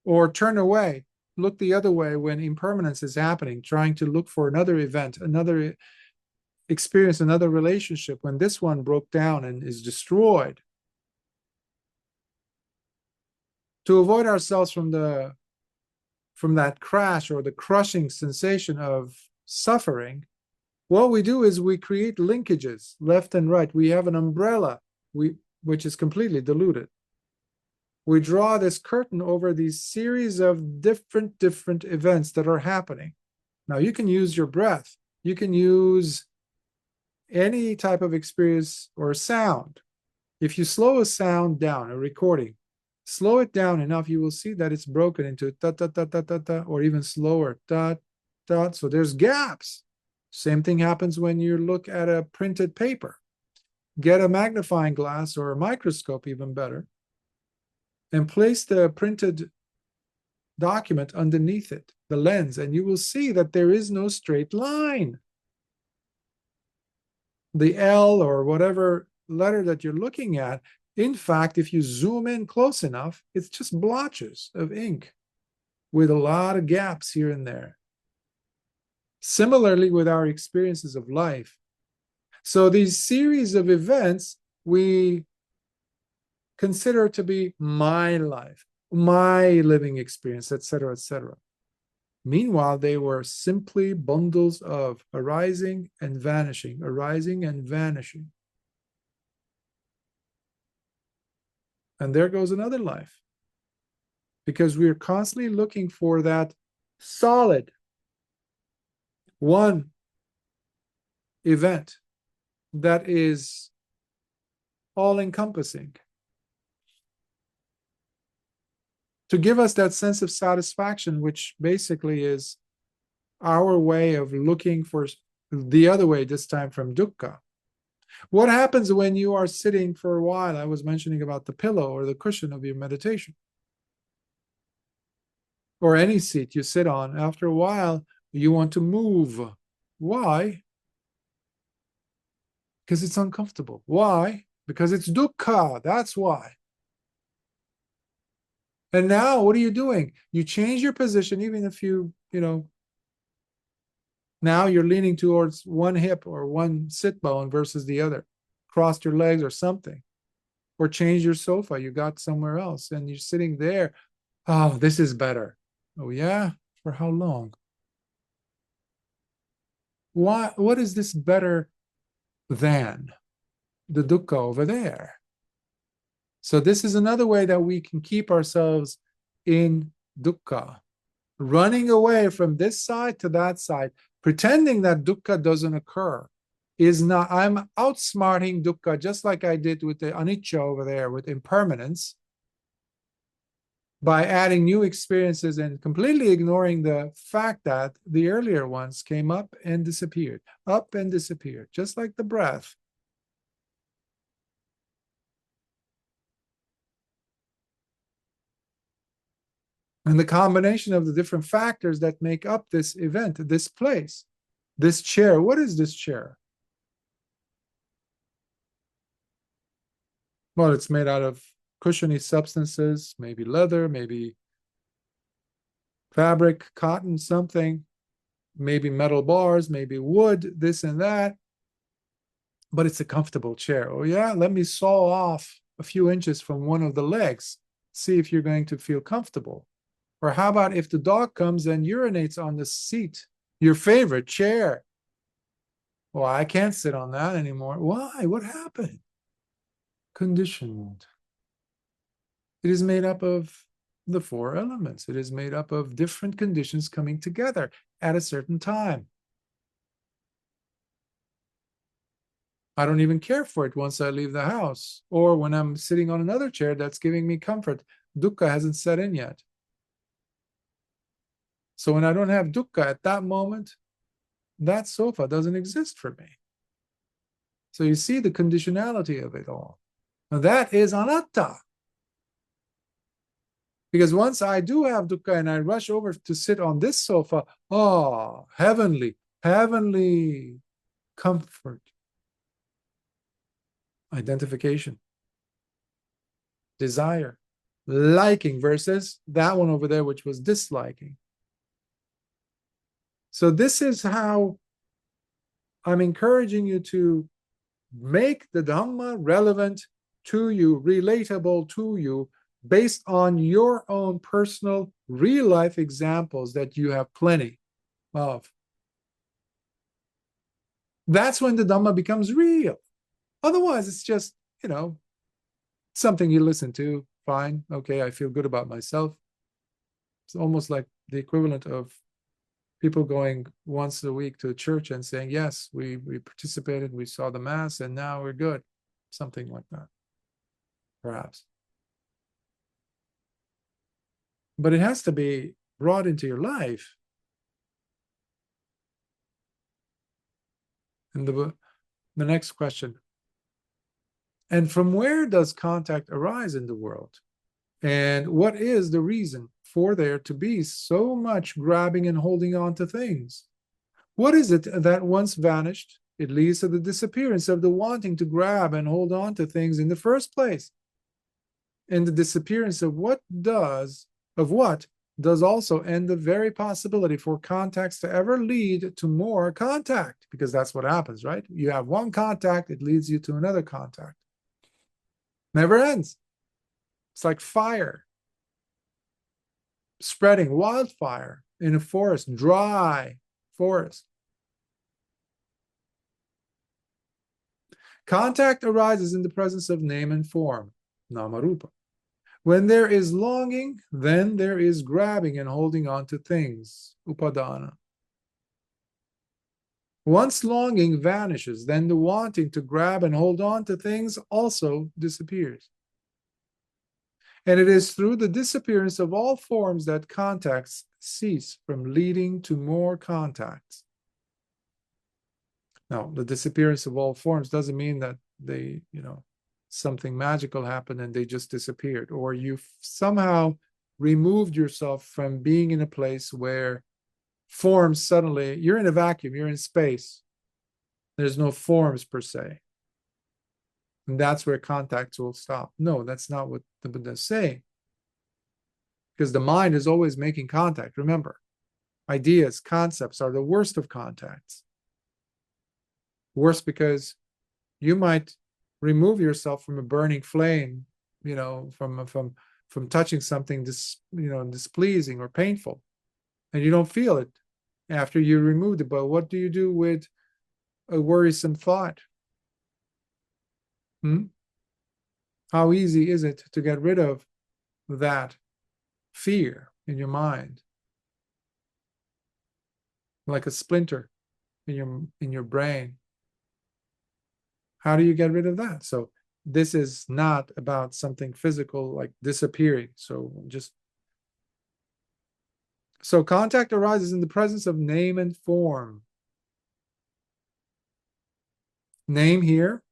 or turn away look the other way when impermanence is happening, trying to look for another event, another experience, another relationship, when this one broke down and is destroyed. To avoid ourselves from that crash or the crushing sensation of suffering, what we do is we create linkages left and right. We have an umbrella which is completely diluted. We draw this curtain over these series of different events that are happening. Now, you can use your breath. You can use any type of experience or sound. If you slow a sound down, a recording, slow it down enough, you will see that it's broken into ta ta ta ta ta ta, or even slower ta ta. So there's gaps. Same thing happens when you look at a printed paper. Get a magnifying glass or a microscope, even better, and place the printed document underneath it, the lens, and you will see that there is no straight line. The L or whatever letter that you're looking at, in fact, if you zoom in close enough, it's just blotches of ink with a lot of gaps here and there. Similarly with our experiences of life. So these series of events we consider to be my life, my living experience, etc., etc. Meanwhile, they were simply bundles of arising and vanishing, arising and vanishing. And there goes another life. Because we're constantly looking for that solid one event that is all-encompassing, to give us that sense of satisfaction, which basically is our way of looking for the other way, this time from dukkha. What happens when you are sitting for a while? I was mentioning about the pillow or the cushion of your meditation, or any seat you sit on. After a while, you want to move. Why? Because it's uncomfortable. Why? Because it's dukkha. That's why. And now, what are you doing? You change your position, even if now you're leaning towards one hip or one sit bone versus the other. Crossed your legs or something. Or change your sofa. You got somewhere else and you're sitting there. Oh, this is better. Oh, yeah? For how long? Why? What is this better than the dukkha over there? So this is another way that we can keep ourselves in dukkha, running away from this side to that side, pretending that dukkha doesn't occur. I'm outsmarting dukkha, just like I did with the anicca over there, with impermanence, by adding new experiences and completely ignoring the fact that the earlier ones came up and disappeared, just like the breath. And the combination of the different factors that make up this event, this place, this chair. What is this chair? Well, it's made out of cushiony substances, maybe leather, maybe fabric, cotton, something, maybe metal bars, maybe wood, this and that. But it's a comfortable chair. Oh yeah, let me saw off a few inches from one of the legs. See if you're going to feel comfortable. Or how about if the dog comes and urinates on the seat, your favorite chair? Well, I can't sit on that anymore. Why? What happened? Conditioned. It is made up of the four elements. It is made up of different conditions coming together at a certain time. I don't even care for it once I leave the house, or when I'm sitting on another chair that's giving me comfort. Dukkha hasn't set in yet. So when I don't have dukkha at that moment, that sofa doesn't exist for me. So you see the conditionality of it all. Now that is anatta. Because once I do have dukkha and I rush over to sit on this sofa, oh, heavenly comfort. Identification. Desire. Liking versus that one over there, which was disliking. So this is how I'm encouraging you to make the Dhamma relevant to you, relatable to you, based on your own personal real life examples that you have plenty of. That's when the Dhamma becomes real. Otherwise, it's just, something you listen to. Fine. Okay, I feel good about myself. It's almost like the equivalent of people going once a week to a church and saying, yes, we participated, we saw the mass, and now we're good. Something like that, perhaps. But it has to be brought into your life. And the next question. And from where does contact arise in the world? And what is the reason for there to be so much grabbing and holding on to things? What is it that once vanished? It leads to the disappearance of the wanting to grab and hold on to things in the first place. And the disappearance of what does also end the very possibility for contacts to ever lead to more contact, because that's what happens, right? You have one contact, it leads you to another contact. Never ends. It's like fire spreading, wildfire in a forest, dry forest. Contact arises in the presence of name and form, namarupa. When there is longing, then there is grabbing and holding on to things, upadana. Once longing vanishes, then the wanting to grab and hold on to things also disappears. And it is through the disappearance of all forms that contacts cease from leading to more contacts. Now, the disappearance of all forms doesn't mean that they, something magical happened and they just disappeared, or you somehow removed yourself from being in a place where forms suddenly, you're in a vacuum, you're in space. There's no forms per se. And that's where contacts will stop. No, that's not what the Buddha is saying. Because the mind is always making contact. Remember, ideas, concepts are the worst of contacts. Worse because you might remove yourself from a burning flame, from touching something displeasing or painful, and you don't feel it after you removed it. But what do you do with a worrisome thought? How easy is it to get rid of that fear in your mind, like a splinter in your brain? How do you get rid of that? So this is not about something physical like disappearing. So contact arises in the presence of name and form. Name here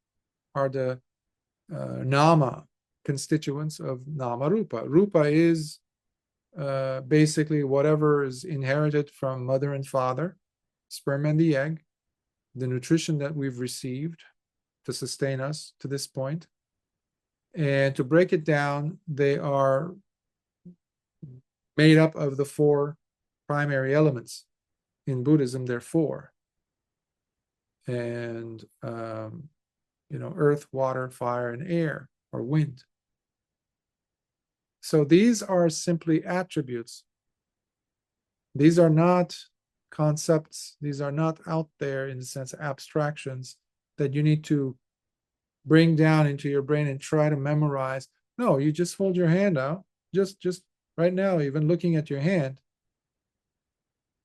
are the nama constituents of nama rupa. Rupa is basically whatever is inherited from mother and father, sperm and the egg, the nutrition that we've received to sustain us to this point. And to break it down, they are made up of the four primary elements. In Buddhism, there are four. And earth, water, fire, and air, or wind. So these are simply attributes. These are not concepts. These are not out there in the sense of abstractions that you need to bring down into your brain and try to memorize. No, you just hold your hand out. Just right now, even looking at your hand,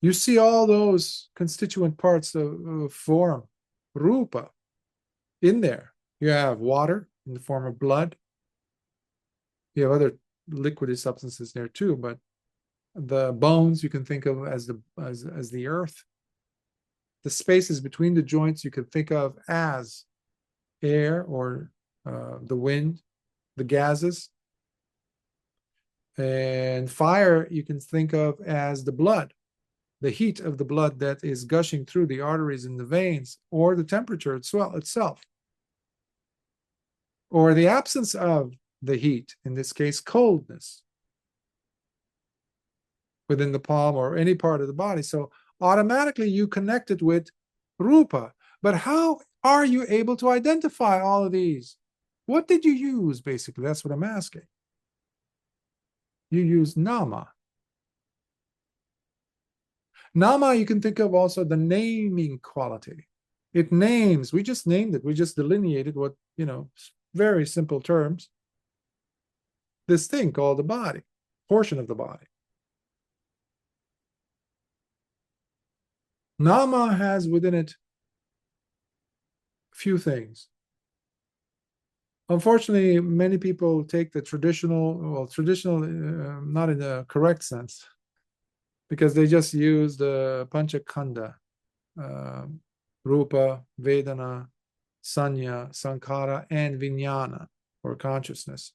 you see all those constituent parts of form, rupa, in there. You have water in the form of blood. You have other liquidy substances there too, but the bones you can think of as the earth. The spaces between the joints you can think of as air or the wind, the gases. And fire you can think of as the blood, the heat of the blood that is gushing through the arteries and the veins, or the temperature itself, or the absence of the heat, in this case coldness, within the palm or any part of the body. So automatically you connect it with rupa. But how are you able to identify all of these? What did you use, basically? That's what I'm asking. You use nama. Nama, you can think of also the naming quality. It names, we just named it, we just delineated what, very simple terms, this thing called the body, portion of the body. Nama has within it a few things. Unfortunately, many people take the traditional, not in the correct sense, because they just use the panchakanda, rupa, vedana, sanya, sankhara, and vijnana, or consciousness.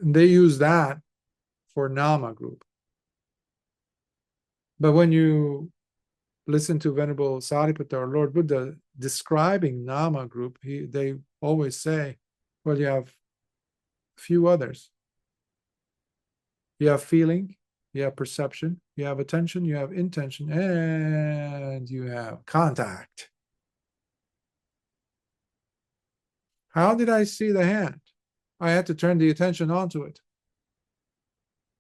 And they use that for nama group. But when you listen to Venerable Sariputta or Lord Buddha describing nama group, they always say, well, you have a few others. You have feeling, you have perception, you have attention, you have intention, and you have contact. How did I see the hand? I had to turn the attention onto it.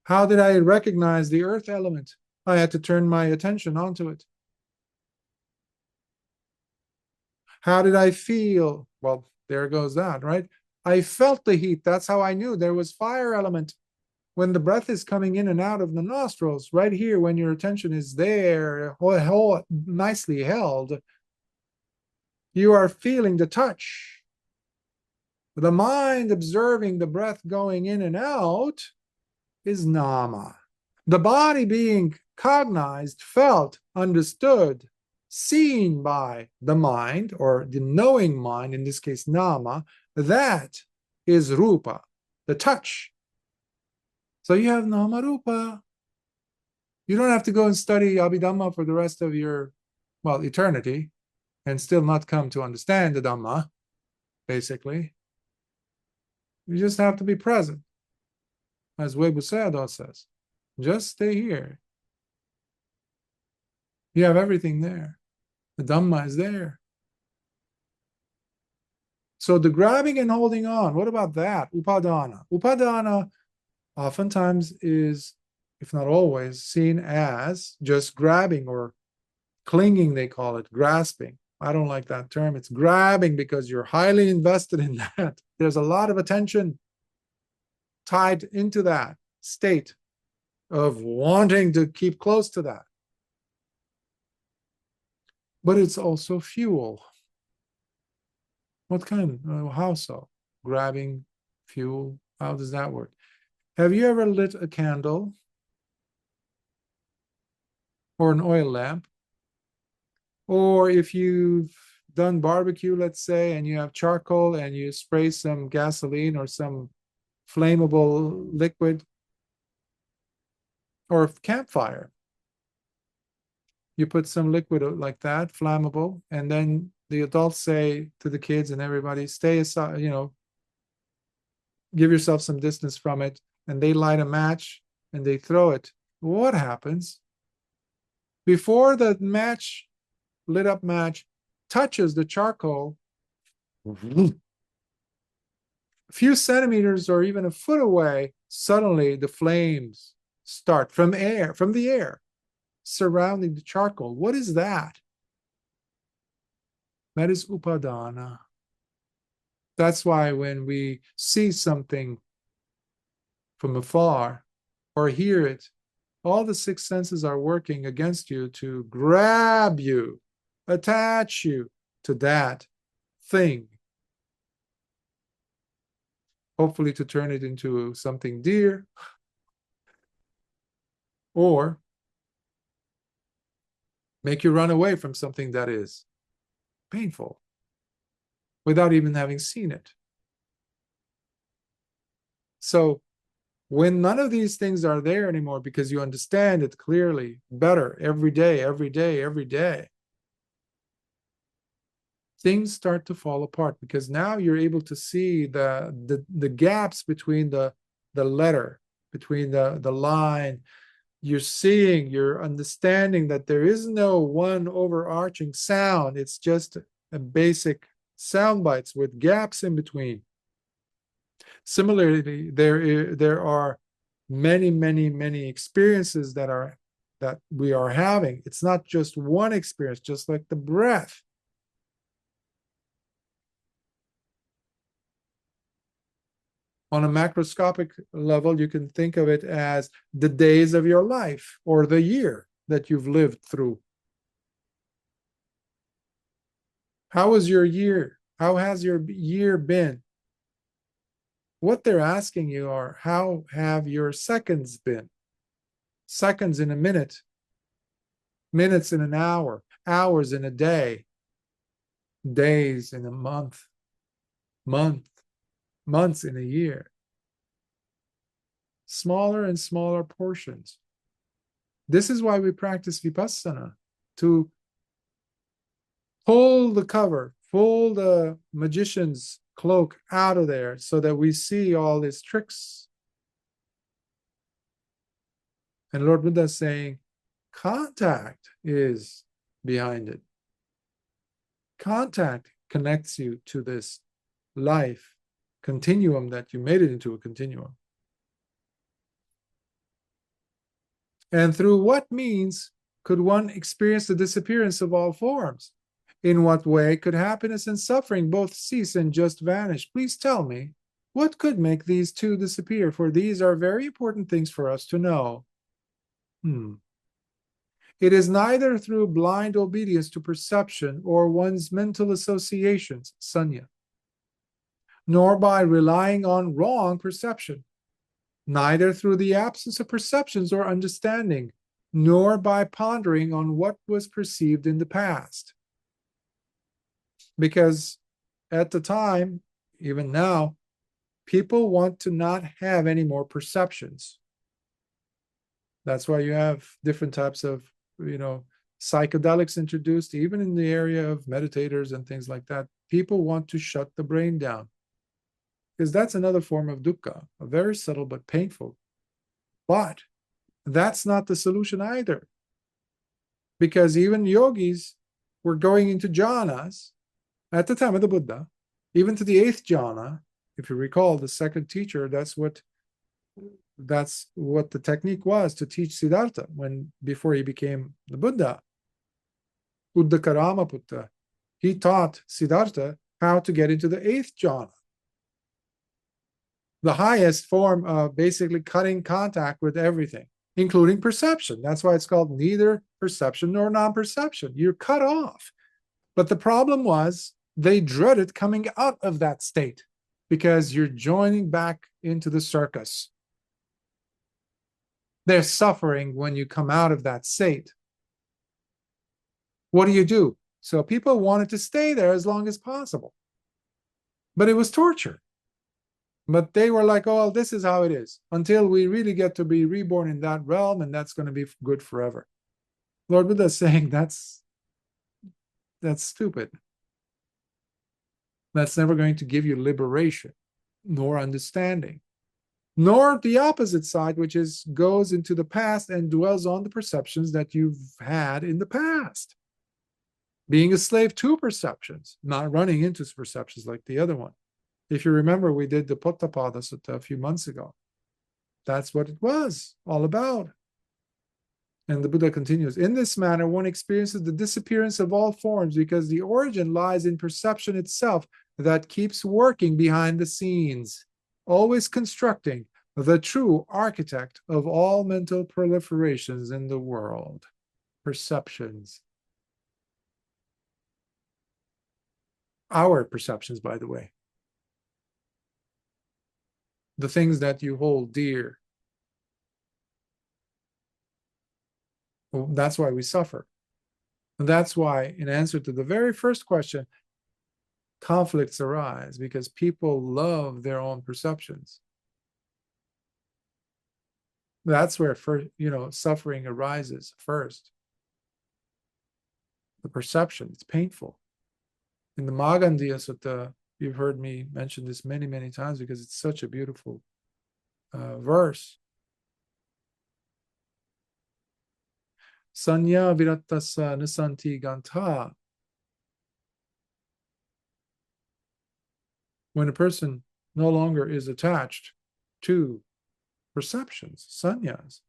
How did I recognize the earth element? I had to turn my attention onto it. How did I feel? Well, there goes that, right? I felt the heat. That's how I knew there was fire element. When the breath is coming in and out of the nostrils, right here, when your attention is there, nicely held, you are feeling the touch. The mind observing the breath going in and out is nama. The body being cognized, felt, understood, seen by the mind, or the knowing mind, in this case nama, that is rupa, the touch. So you have nama rupa. You don't have to go and study Abhidhamma for the rest of your, eternity, and still not come to understand the Dhamma, basically. You just have to be present. As Webu Sayadaw says, just stay here. You have everything there. The Dhamma is there. So the grabbing and holding on, what about that? Upadana. Upadana oftentimes is, if not always, seen as just grabbing or clinging, they call it, grasping. I don't like that term. It's grabbing because you're highly invested in that. There's a lot of attention tied into that state of wanting to keep close to that. But it's also fuel. What kind? How so? Grabbing, fuel, how does that work? Have you ever lit a candle or an oil lamp? Or if you've done barbecue, let's say, and you have charcoal and you spray some gasoline or some flammable liquid, or campfire, you put some liquid like that, flammable, and then the adults say to the kids and everybody, stay aside, give yourself some distance from it, and they light a match and they throw it. What happens? Before the match, lit up match, touches the charcoal, a few centimeters or even a foot away, suddenly the flames start from the air surrounding the charcoal. What is that? That is upadana. That's why when we see something from afar or hear it, all the six senses are working against you to grab you, attach you to that thing. Hopefully to turn it into something dear, or make you run away from something that is painful without even having seen it. So when none of these things are there anymore, because you understand it clearly better every day, things start to fall apart, because now you're able to see the gaps between the letter, between the line, you're seeing, you're understanding that there is no one overarching sound. It's just a basic sound bites with gaps in between. Similarly, there are many experiences that we are having. It's not just one experience, just like the breath. On a macroscopic level, you can think of it as the days of your life or the year that you've lived through. How was your year? How has your year been? What they're asking you are, how have your seconds been? Seconds in a minute, minutes in an hour, hours in a day, days in a month, months in a year. Smaller and smaller portions. This is why we practice vipassana, to pull the cover, pull the magician's cloak out of there so that we see all his tricks. And Lord Buddha is saying, contact is behind it. Contact connects you to this life continuum that you made it into a continuum. And through what means could one experience the disappearance of all forms? In what way could happiness and suffering both cease and just vanish? Please tell me, what could make these two disappear? For these are very important things for us to know. It is neither through blind obedience to perception or one's mental associations, sanya, nor by relying on wrong perception, neither through the absence of perceptions or understanding, nor by pondering on what was perceived in the past. Because at the time, even now, people want to not have any more perceptions. That's why you have different types of, psychedelics introduced, even in the area of meditators and things like that. People want to shut the brain down, because that's another form of dukkha, a very subtle but painful. But that's not the solution either, because even yogis were going into jhanas at the time of the Buddha, even to the 8th jhana. If you recall, the second teacher, that's what the technique was to teach Siddhartha before he became the Buddha. Kuddaka, he taught Siddhartha how to get into the 8th jhana, the highest form of basically cutting contact with everything, including perception. That's why it's called neither perception nor non-perception. You're cut off. But the problem was they dreaded coming out of that state, because you're joining back into the circus. They're suffering when you come out of that state. What do? So people wanted to stay there as long as possible, but it was torture. But they were like, oh, this is how it is, until we really get to be reborn in that realm, and that's going to be good forever. Lord Buddha is saying that's stupid. That's never going to give you liberation, nor understanding, nor the opposite side, which goes into the past and dwells on the perceptions that you've had in the past. Being a slave to perceptions, not running into perceptions like the other one. If you remember, we did the Untitled Sutta a few months ago. That's what it was all about. And the Buddha continues, in this manner, one experiences the disappearance of all forms, because the origin lies in perception itself that keeps working behind the scenes, always constructing the true architect of all mental proliferations in the world. Perceptions. Our perceptions, by the way. The things that you hold dear. Well, that's why we suffer. And that's why, in answer to the very first question, conflicts arise, because people love their own perceptions. That's where suffering arises first. The perception, it's painful. In the Magandiya Sutta, you've heard me mention this many times, because it's such a beautiful verse. Sanya viratasa nisanti ganta. When a person no longer is attached to perceptions, sanyas,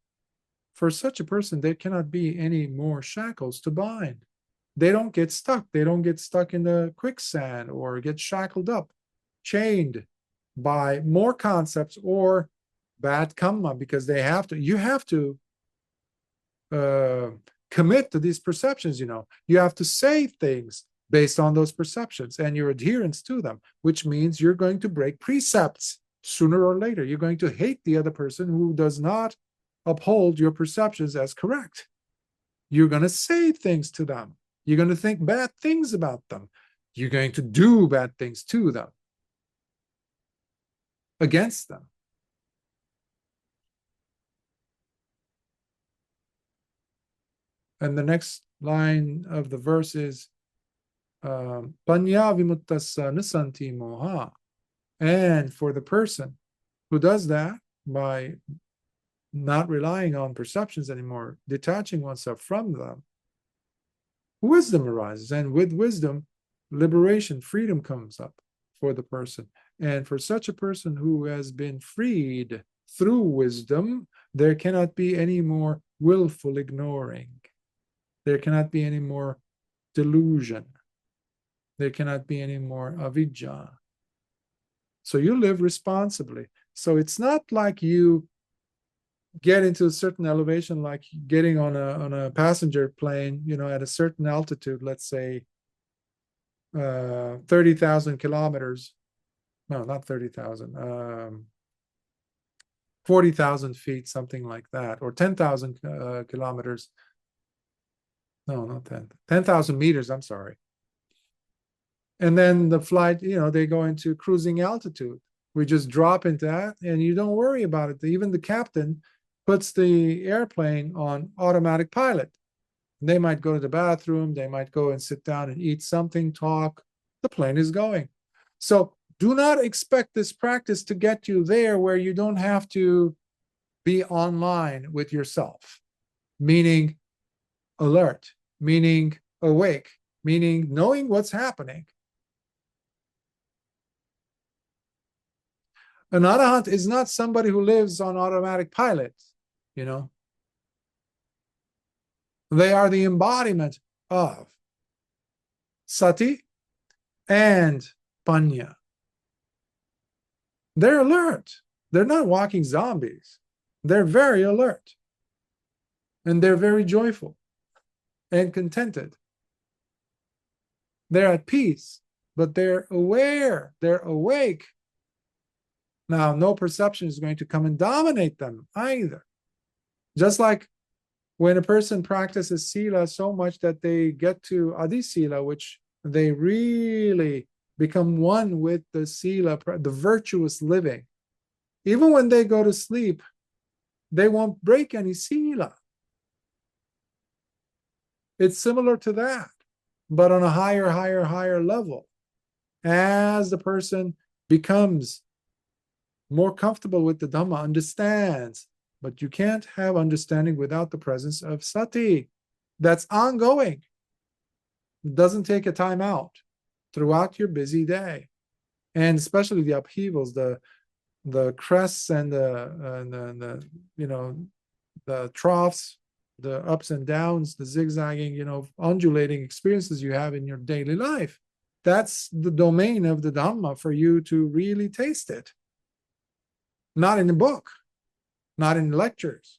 for such a person, there cannot be any more shackles to bind. They don't get stuck. They don't get stuck in the quicksand or get shackled up, chained by more concepts or bad karma, because they have to. You have to commit to these perceptions. You have to say things based on those perceptions and your adherence to them, which means you're going to break precepts sooner or later. You're going to hate the other person who does not uphold your perceptions as correct. You're going to say things to them. You're going to think bad things about them. You're going to do bad things to them, against them. And the next line of the verse is Panya vimuttassa nisanti moha. And for the person who does that by not relying on perceptions anymore, detaching oneself from them, wisdom arises. And with wisdom, liberation, freedom comes up for the person. And for such a person who has been freed through wisdom, there cannot be any more willful ignoring. There cannot be any more delusion. There cannot be any more avidya. So you live responsibly. So it's not like you get into a certain elevation, like getting on a passenger plane, at a certain altitude, let's say 30,000 kilometers. No, not 30,000. 40,000 feet, something like that, or 10,000 kilometers. No, not 10. 10,000 meters, I'm sorry. And then the flight, they go into cruising altitude. We just drop into that and you don't worry about it. Even the captain puts the airplane on automatic pilot. They might go to the bathroom. They might go and sit down and eat something, talk. The plane is going. So do not expect this practice to get you there where you don't have to be online with yourself, meaning alert, meaning awake, meaning knowing what's happening. An arahant is not somebody who lives on automatic pilot, They are the embodiment of sati and panya. They're alert. They're not walking zombies. They're very alert. And they're very joyful and contented. They're at peace, but they're aware. They're awake. Now, no perception is going to come and dominate them either. Just like when a person practices sila so much that they get to adi sila, which they really become one with the sila, the virtuous living. Even when they go to sleep, they won't break any sila. It's similar to that, but on a higher level. As the person becomes more comfortable with the Dhamma, understands, but you can't have understanding without the presence of sati. That's ongoing. It doesn't take a time out throughout your busy day. And especially the upheavals, the crests and the troughs, the ups and downs, the zigzagging, undulating experiences you have in your daily life. That's the domain of the Dhamma for you to really taste it. Not in the book, not in lectures.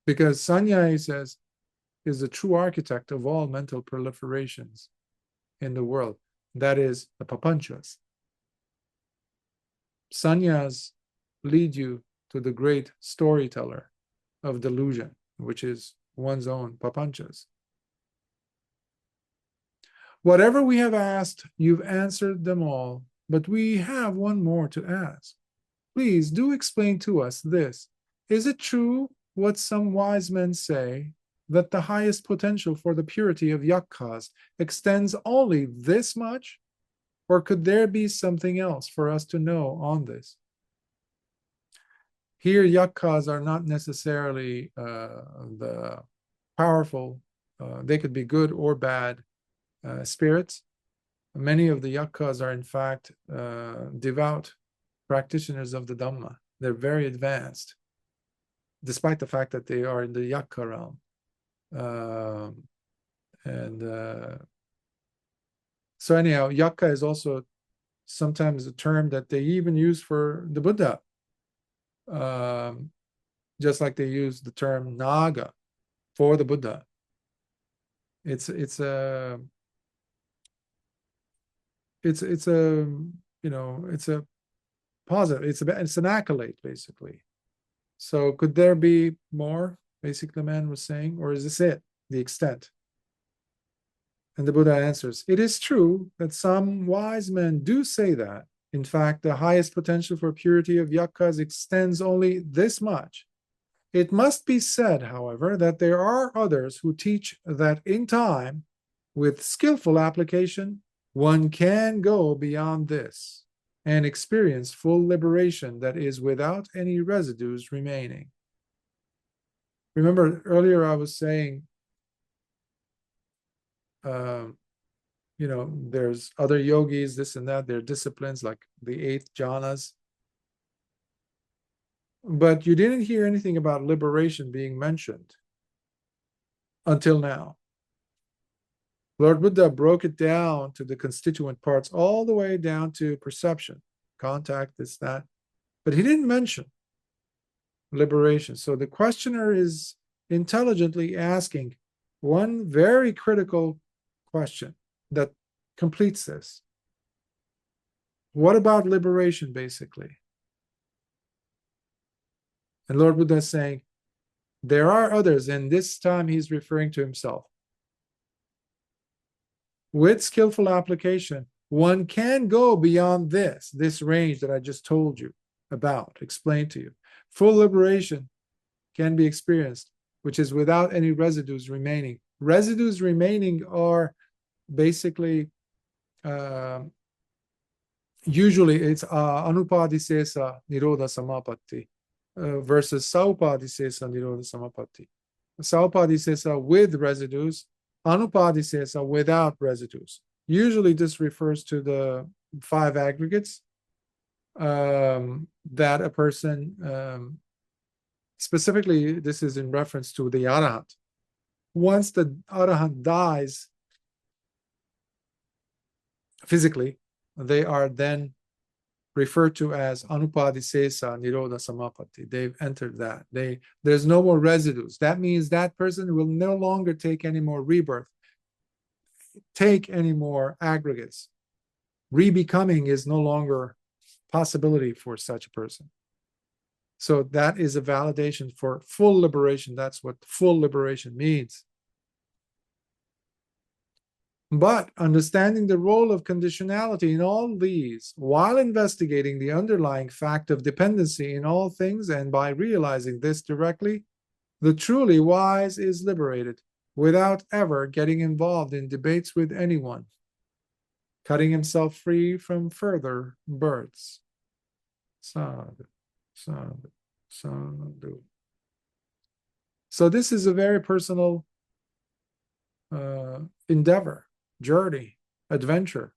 Because Sanya, he says, is the true architect of all mental proliferations in the world. That is the papanchas. Sanyas lead you to the great storyteller of delusion, which is one's own papanchas. Whatever we have asked, you've answered them all, but we have one more to ask. Please do explain to us this. Is it true what some wise men say, that the highest potential for the purity of yakkhas extends only this much? Or could there be something else for us to know on this? Here, yakkhas are not necessarily the powerful. They could be good or bad spirits. Many of the yakkhas are, in fact, devout practitioners of the Dhamma. They're very advanced, despite the fact that they are in the yakkha realm. So anyhow, yakkha is also sometimes a term that they even use for the Buddha, just like they use the term naga for the Buddha. It's a positive. It's an accolade, basically. So could there be more? Basically, the man was saying, or is this it, the extent? And the Buddha answers, it is true that some wise men do say that. In fact, the highest potential for purity of yakkhas extends only this much. It must be said, however, that there are others who teach that in time, with skillful application, one can go beyond this and experience full liberation that is without any residues remaining. Remember, earlier I was saying, there's other yogis, this and that, there are disciplines like the 8 jhanas. But you didn't hear anything about liberation being mentioned until now. Lord Buddha broke it down to the constituent parts, all the way down to perception, contact, this, that. But he didn't mention liberation. So the questioner is intelligently asking one very critical question that completes this. What about liberation, basically? And Lord Buddha is saying, there are others, and this time he's referring to himself. With skillful application, one can go beyond this range that I just told you about, explained to you. Full liberation can be experienced, which is without any residues remaining. Residues remaining are basically, usually it's anupadisesa nirodha samapatti versus saupadisesa nirodha samapatti. Saupadisesa with residues, anupadisesa without residues. Usually this refers to the 5 aggregates that a person, specifically this is in reference to the arahant. Once the arahant dies physically, they are then referred to as anupadisesa nirodha samapatti. They've entered that. There's no more residues. That means that person will no longer take any more rebirth, take any more aggregates. Rebecoming is no longer possibility for such a person. So that is a validation for full liberation. That's what full liberation means. But understanding the role of conditionality in all these, while investigating the underlying fact of dependency in all things, and by realizing this directly, the truly wise is liberated without ever getting involved in debates with anyone, cutting himself free from further births. Sadhu, sadhu, sadhu. So this is a very personal endeavor, journey, adventure.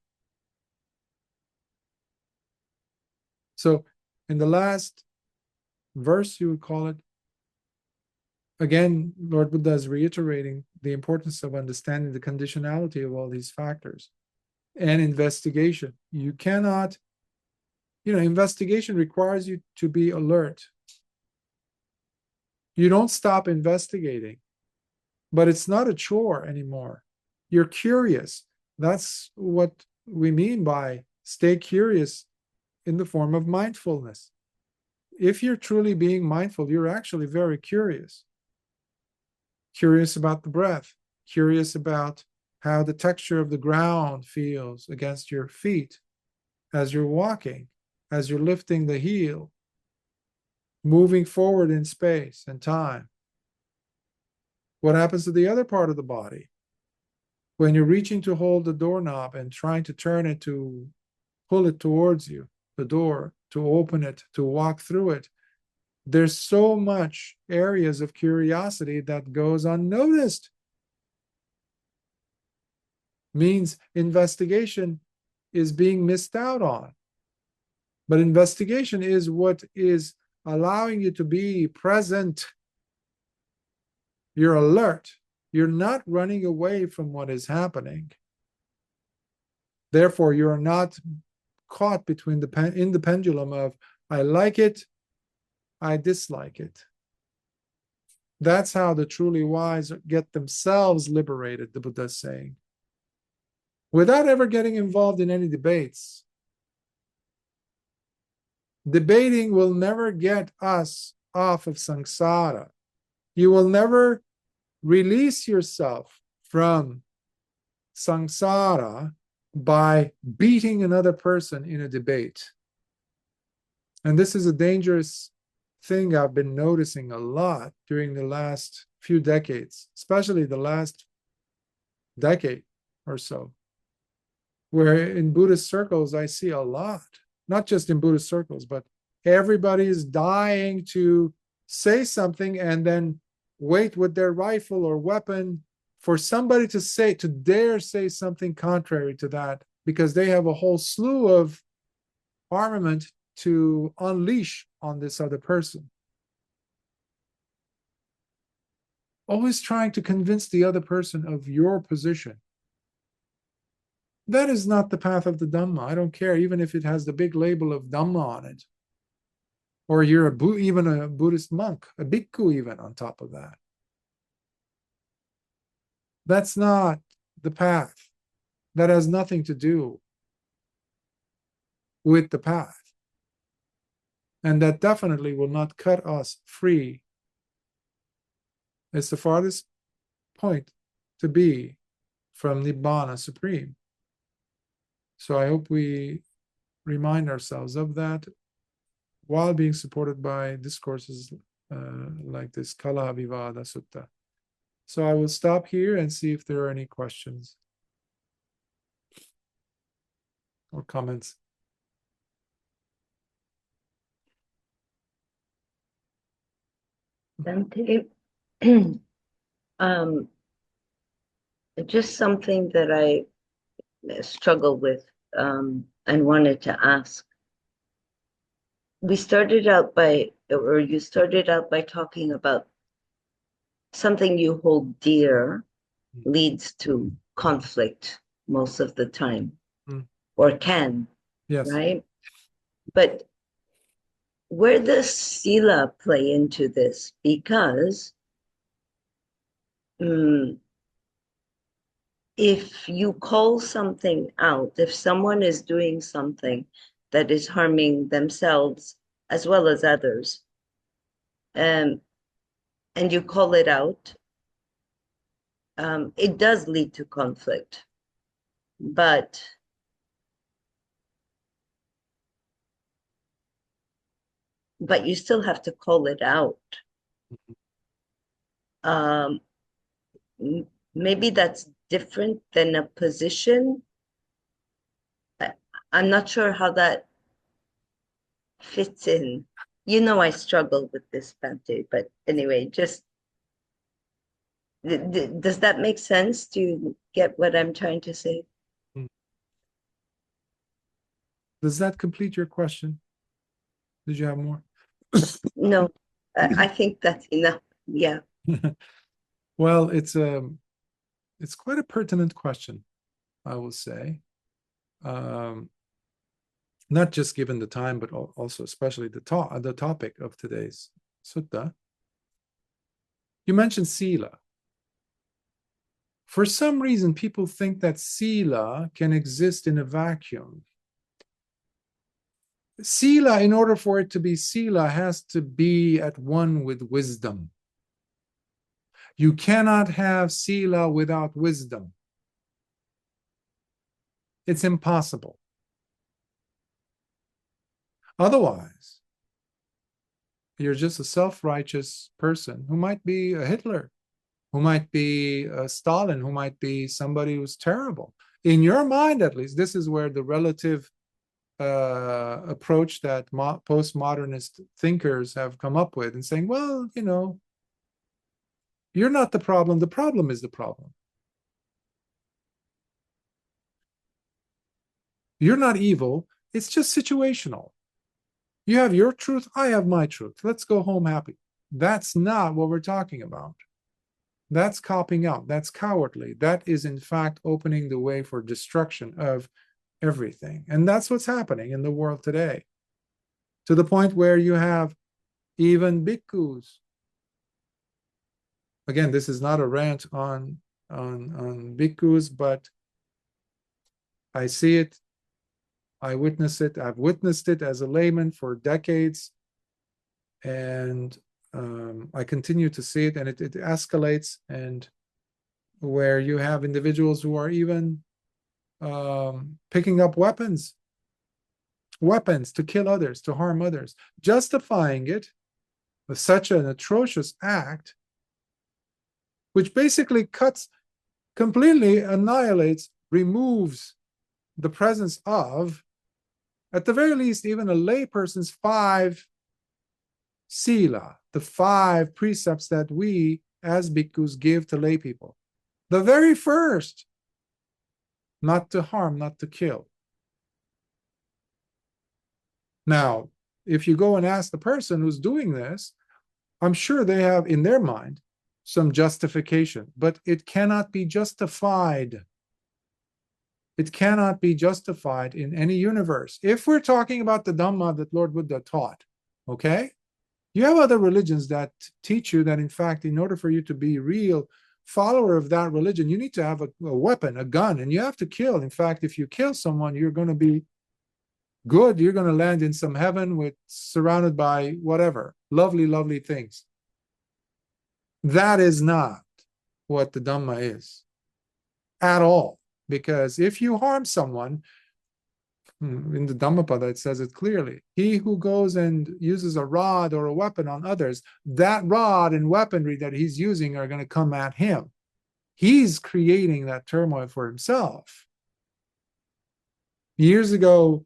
So in the last verse, you would call it, again, Lord Buddha is reiterating the importance of understanding the conditionality of all these factors and investigation. You cannot, investigation requires you to be alert. You don't stop investigating, but it's not a chore anymore. You're curious. That's what we mean by stay curious in the form of mindfulness. If you're truly being mindful, you're actually very curious. Curious about the breath, curious about how the texture of the ground feels against your feet as you're walking, as you're lifting the heel, moving forward in space and time. What happens to the other part of the body? When you're reaching to hold the doorknob and trying to turn it to pull it towards you, the door, to open it, to walk through it, there's so much areas of curiosity that goes unnoticed. Means investigation is being missed out on. But investigation is what is allowing you to be present. You're alert. You're not running away from what is happening. Therefore, you're not caught between in the pendulum of I like it, I dislike it. That's how the truly wise get themselves liberated, the Buddha is saying, without ever getting involved in any debates. Debating will never get us off of samsara. You will never release yourself from samsara by beating another person in a debate. And this is a dangerous thing I've been noticing a lot during the last few decades, especially the last decade or so, where in Buddhist circles I see a lot, not just in Buddhist circles, but everybody is dying to say something and then wait with their rifle or weapon for somebody to dare say something contrary to that, because they have a whole slew of armament to unleash on this other person. Always trying to convince the other person of your position. That is not the path of the Dhamma. I don't care, even if it has the big label of Dhamma on it. Or you're even a Buddhist monk, a Bhikkhu even on top of that. That's not the path. That has nothing to do with the path. And that definitely will not cut us free. It's the farthest point to be from Nibbana Supreme. So I hope we remind ourselves of that while being supported by discourses like this Kalahvivāda Sutta. So I will stop here and see if there are any questions or comments. Bhante, just something that I struggle with and wanted to ask. You started out by talking about something you hold dear leads to conflict most of the time, or can, yes, right? But where does sila play into this? Because if you call something out, if someone is doing something that is harming themselves as well as others, and you call it out, it does lead to conflict. But you still have to call it out. Maybe that's different than a position. I'm not sure how that fits in. You know, I struggle with this, Bhante, but anyway, just does that make sense? Do you get what I'm trying to say? Does that complete your question? Did you have more? No, I think that's enough. Yeah. Well, it's quite a pertinent question, I will say. Not just given the time, but also especially the topic of today's sutta. You mentioned sila. For some reason, people think that sila can exist in a vacuum. Sila, in order for it to be sila, has to be at one with wisdom. You cannot have sila without wisdom. It's impossible. Otherwise, you're just a self-righteous person who might be a Hitler, who might be a Stalin, who might be somebody who's terrible. In your mind, at least, this is where the relative approach that postmodernist thinkers have come up with, and saying, well, you're not the problem is the problem. You're not evil, it's just situational. You have your truth, I have my truth. Let's go home happy. That's not what we're talking about. That's copping out. That's cowardly. That is, in fact, opening the way for destruction of everything. And that's what's happening in the world today, to the point where you have even bhikkhus. Again, this is not a rant on bhikkhus, but I see it, I witness it, I've witnessed it as a layman for decades, and I continue to see it, and it escalates, and where you have individuals who are even picking up weapons to kill others, to harm others, justifying it with such an atrocious act, which basically completely annihilates, removes the presence of, at the very least, even a layperson's 5 sila, the 5 precepts that we as bhikkhus give to lay people. The very first, not to harm, not to kill. Now, if you go and ask the person who's doing this, I'm sure they have in their mind some justification, but it cannot be justified. It cannot be justified in any universe. If we're talking about the Dhamma that Lord Buddha taught, okay? You have other religions that teach you that, in fact, in order for you to be real follower of that religion, you need to have a weapon, a gun, and you have to kill. In fact, if you kill someone, you're going to be good. You're going to land in some heaven surrounded by whatever, lovely, lovely things. That is not what the Dhamma is at all. Because if you harm someone, in the Dhammapada it says it clearly, he who goes and uses a rod or a weapon on others, that rod and weaponry that he's using are going to come at him. He's creating that turmoil for himself. Years ago,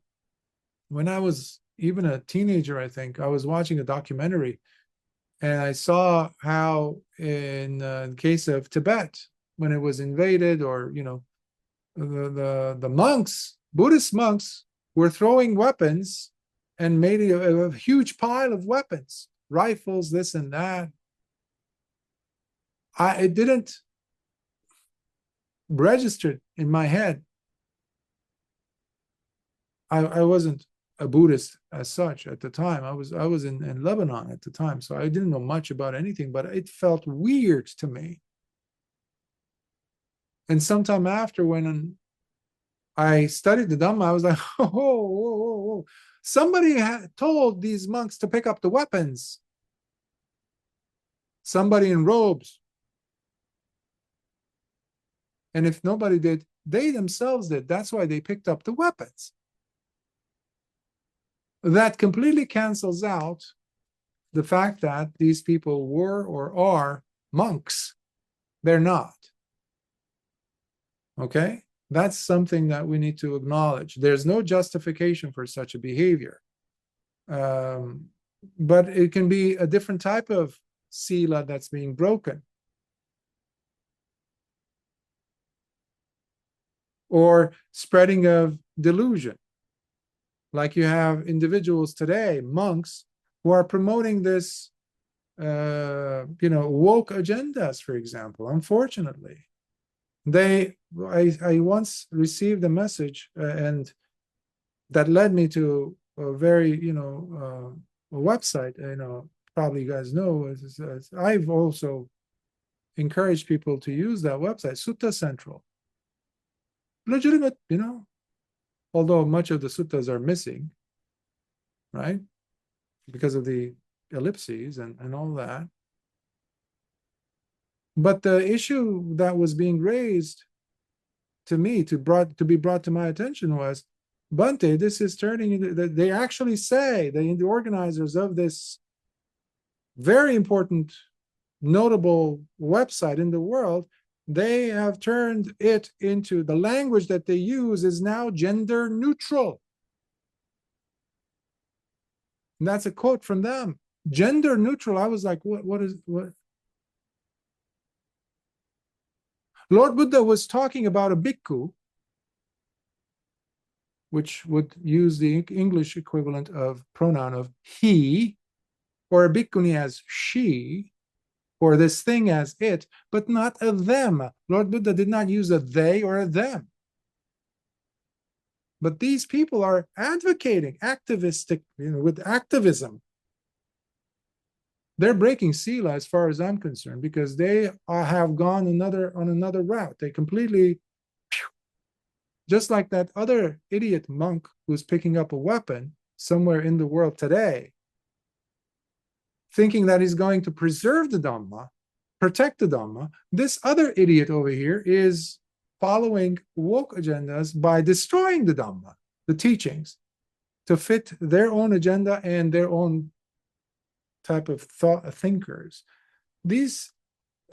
when I was even a teenager, I think, I was watching a documentary, and I saw how in the case of Tibet, when it was invaded, or, the monks, Buddhist monks, were throwing weapons and made a huge pile of weapons, rifles, this and that. It didn't register in my head. I wasn't a Buddhist as such at the time. I was in Lebanon at the time, so I didn't know much about anything, but it felt weird to me. And sometime after, when I studied the Dhamma, I was like, whoa. Somebody had told these monks to pick up the weapons. Somebody in robes. And if nobody did, they themselves did. That's why they picked up the weapons. That completely cancels out the fact that these people were or are monks. They're not. Okay? That's something that we need to acknowledge. There's no justification for such a behavior. But it can be a different type of sila that's being broken. Or spreading of delusion. Like you have individuals today, monks, who are promoting this, woke agendas, for example, unfortunately. I once received a message, and that led me to a very, a website, probably you guys know, I've also encouraged people to use that website, Sutta Central. Legitimate, although much of the suttas are missing, right? Because of the ellipses and all that. But the issue that was being raised to me, to be brought to my attention, was, Bhante, this is turning into, they actually say, the organizers of this very important, notable website in the world, they have turned it into, the language that they use is now gender neutral. And that's a quote from them. Gender neutral. I was like, what? Lord Buddha was talking about a bhikkhu, which would use the English equivalent of pronoun of he, or a bhikkhuni as she, or this thing as it, but not a them. Lord Buddha did not use a they or a them. But these people are advocating activistic, with activism. They're breaking sila as far as I'm concerned, because they have gone on another route. They completely, just like that other idiot monk who's picking up a weapon somewhere in the world today, thinking that he's going to preserve the Dhamma, protect the Dhamma. This other idiot over here is following woke agendas by destroying the Dhamma, the teachings, to fit their own agenda and their own type of thinkers. These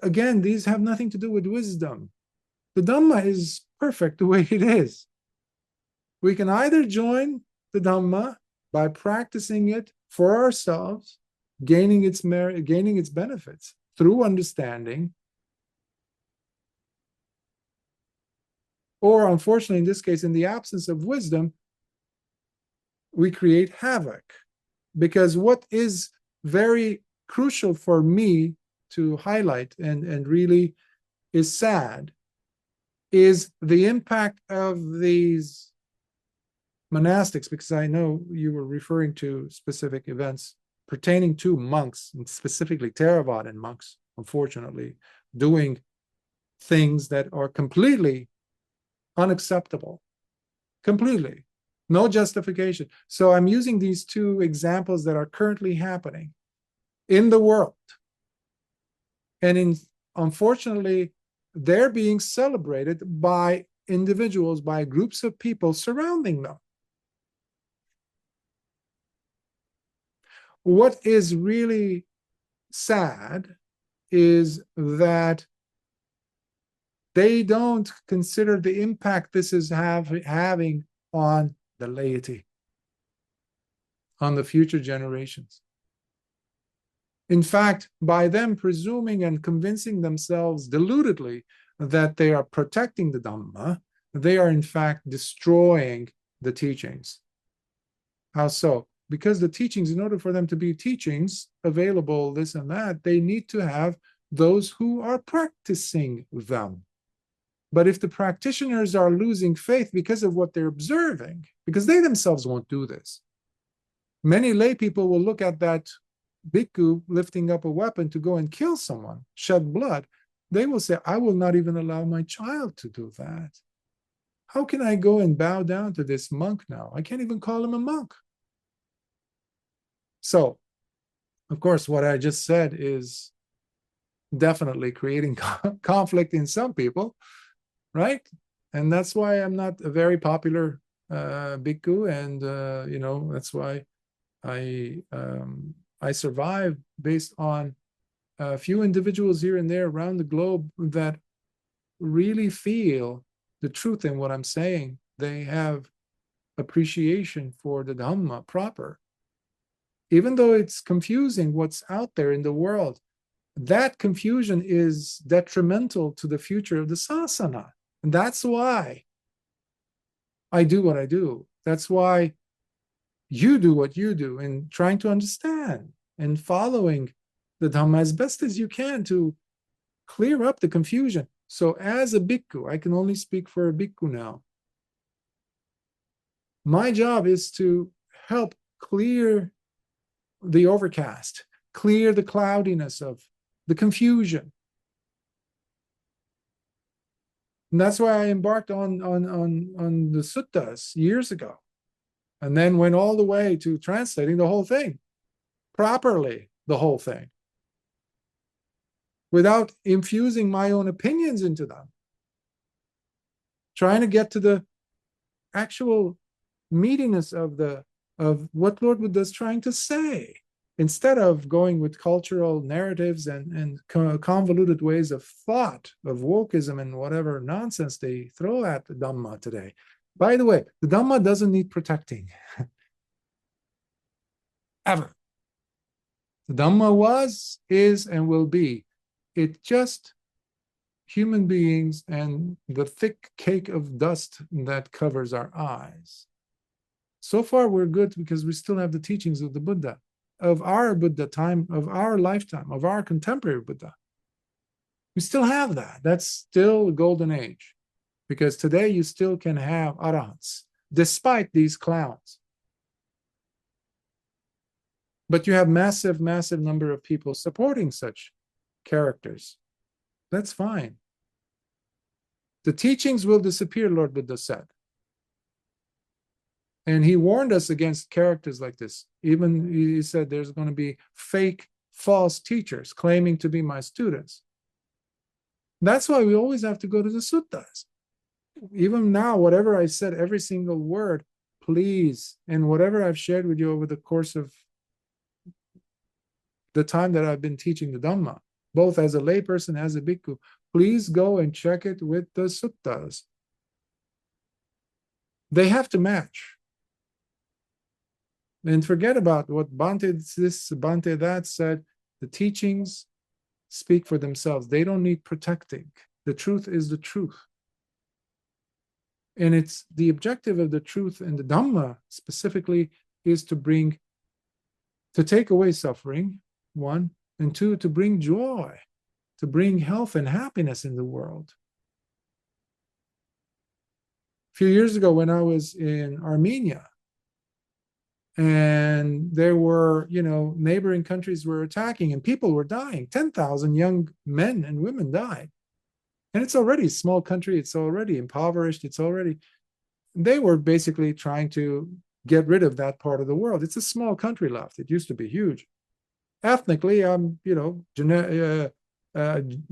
have nothing to do with wisdom. The Dhamma is perfect the way it is. We can either join the Dhamma by practicing it for ourselves, gaining its merit, gaining its benefits through understanding, or unfortunately, in this case, in the absence of wisdom, we create havoc. Because what is very crucial for me to highlight and really is sad is the impact of these monastics, because I know you were referring to specific events pertaining to monks, and specifically Theravadan monks, unfortunately, doing things that are completely unacceptable. Completely. No justification. So I'm using these two examples that are currently happening in the world. And unfortunately, they're being celebrated by individuals, by groups of people surrounding them. What is really sad is that they don't consider the impact this is having on the laity, on the future generations. In fact, by them presuming and convincing themselves deludedly that they are protecting the Dhamma, they are in fact destroying the teachings. How so? Because the teachings, in order for them to be teachings available, this and that, they need to have those who are practicing them. But if the practitioners are losing faith because of what they're observing, because they themselves won't do this, many lay people will look at that bhikkhu lifting up a weapon to go and kill someone, shed blood. They will say, I will not even allow my child to do that. How can I go and bow down to this monk now? I can't even call him a monk. So, of course, what I just said is definitely creating conflict in some people, right? And that's why I'm not a very popular bhikkhu, and that's why I survive based on a few individuals here and there around the globe that really feel the truth in what I'm saying. They have appreciation for the Dhamma proper. Even though it's confusing what's out there in the world, that confusion is detrimental to the future of the sasana. And that's why I do what I do. That's why you do what you do in trying to understand and following the Dhamma as best as you can to clear up the confusion. So as a bhikkhu, I can only speak for a bhikkhu now. My job is to help clear the overcast, clear the cloudiness of the confusion. And that's why I embarked on the suttas years ago, and then went all the way to translating the whole thing properly, the whole thing, without infusing my own opinions into them, trying to get to the actual meatiness of what Lord Buddha is trying to say, instead of going with cultural narratives and convoluted ways of thought, of wokeism and whatever nonsense they throw at the Dhamma today. By the way, the Dhamma doesn't need protecting ever. The Dhamma was, is, and will be. It just human beings and the thick cake of dust that covers our eyes. So far, we're good because we still have the teachings of the Buddha, of our Buddha time, of our lifetime, of our contemporary Buddha. We still have that. That's still a golden age, because today you still can have arahants, despite these clowns. But you have massive, massive number of people supporting such characters. That's fine. The teachings will disappear, Lord Buddha said. And he warned us against characters like this. Even he said there's going to be fake, false teachers claiming to be my students. That's why we always have to go to the suttas. Even now, whatever I said, every single word, please, and whatever I've shared with you over the course of the time that I've been teaching the Dhamma, both as a layperson, as a bhikkhu, please go and check it with the suttas. They have to match. And forget about what Bhante this, Bhante that said. The teachings speak for themselves. They don't need protecting. The truth is the truth. And it's the objective of the truth and the Dhamma specifically is to take away suffering, one, and two, to bring joy, to bring health and happiness in the world. A few years ago when I was in Armenia, and there were, neighboring countries were attacking and people were dying. 10,000 young men and women died. And it's already a small country. It's already impoverished. They were basically trying to get rid of that part of the world. It's a small country left. It used to be huge. Ethnically, I'm,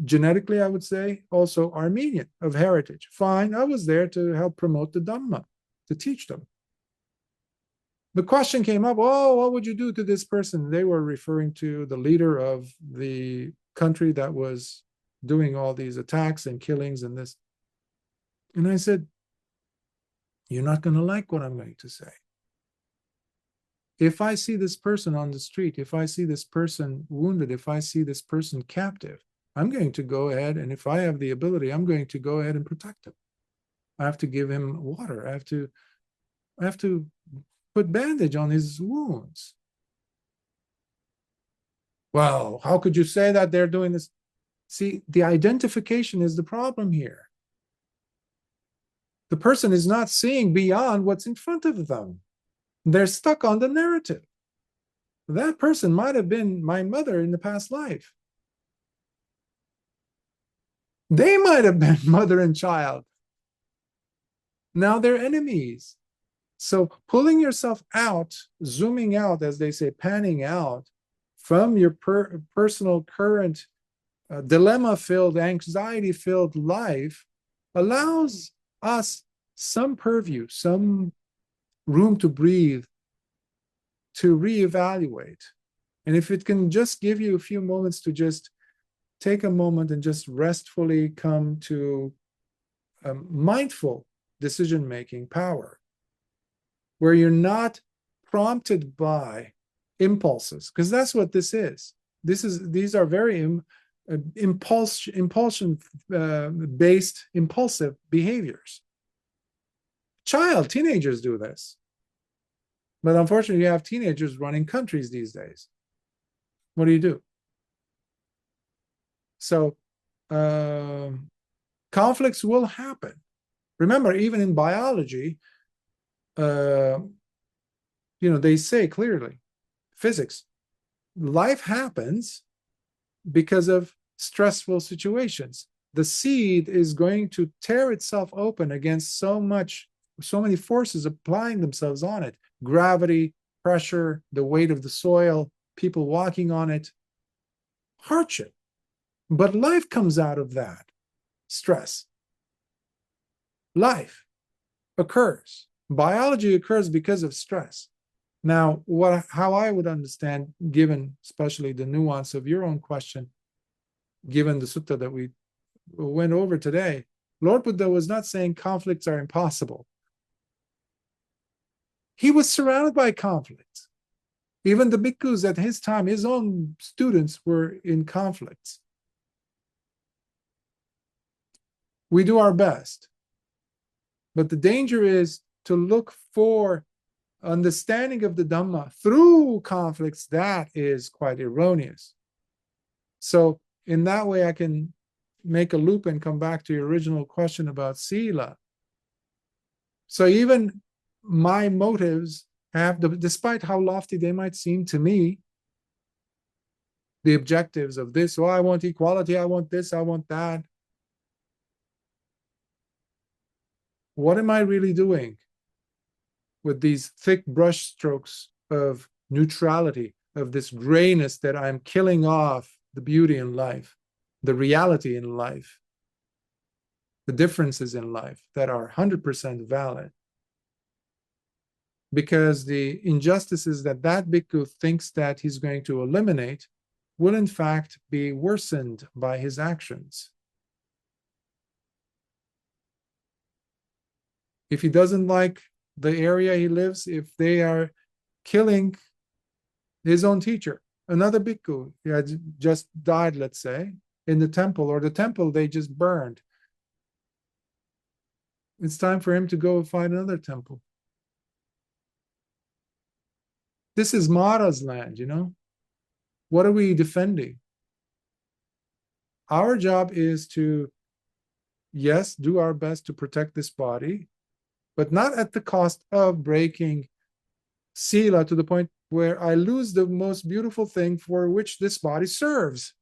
genetically, I would say, also Armenian of heritage. Fine, I was there to help promote the Dhamma, to teach them. The question came up, what would you do to this person? They were referring to the leader of the country that was doing all these attacks and killings and this. And I said, you're not going to like what I'm going to say. If I see this person on the street, if I see this person wounded, if I see this person captive, I'm going to go ahead, and if I have the ability, I'm going to go ahead and protect him. I have to give him water. I have to put bandage on his wounds. Well, how could you say that they're doing this? See, the identification is the problem here. The person is not seeing beyond what's in front of them. They're stuck on the narrative. That person might have been my mother in the past life. They might have been mother and child. Now they're enemies. So pulling yourself out, zooming out, as they say, panning out from your personal current dilemma-filled, anxiety-filled life allows us some purview, some room to breathe, to reevaluate. And if it can just give you a few moments to just take a moment and just restfully come to mindful decision-making power, where you're not prompted by impulses, because that's what this is. These are very impulsion-based, impulsive behaviors. Teenagers do this. But unfortunately, you have teenagers running countries these days. What do? So conflicts will happen. Remember, even in biology, they say clearly, physics, life happens because of stressful situations. The seed is going to tear itself open against so many forces applying themselves on it. Gravity, pressure, the weight of the soil, people walking on it, hardship. But life comes out of that stress. Life occurs. Biology occurs because of stress. Now, how I would understand, given especially the nuance of your own question, given the sutta that we went over today, Lord Buddha was not saying conflicts are impossible. He was surrounded by conflicts. Even the bhikkhus at his time, his own students, were in conflicts. We do our best. But the danger is to look for understanding of the Dhamma through conflicts. That is quite erroneous. So in that way, I can make a loop and come back to your original question about sila. So even my motives have, despite how lofty they might seem to me, the objectives of this, oh, I want equality, I want this, I want that. What am I really doing with these thick brush strokes of neutrality, of this grayness that I'm killing off the beauty in life, the reality in life, the differences in life that are 100% valid? Because the injustices that bhikkhu thinks that he's going to eliminate will in fact be worsened by his actions. If he doesn't like the area he lives, if they are killing his own teacher, another bhikkhu, he had just died, let's say, in the temple, or the temple they just burned, it's time for him to go find another temple. This is Mara's land, you know. What are we defending? Our job is to, yes, do our best to protect this body, but not at the cost of breaking sila to the point where I lose the most beautiful thing for which this body serves.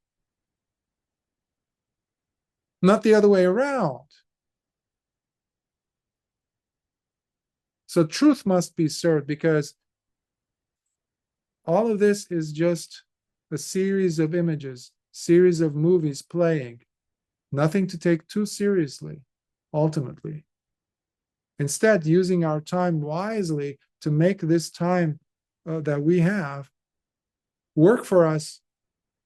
Not the other way around. So truth must be served, because all of this is just a series of images, series of movies playing, nothing to take too seriously, ultimately. Instead, using our time wisely to make this time that we have work for us,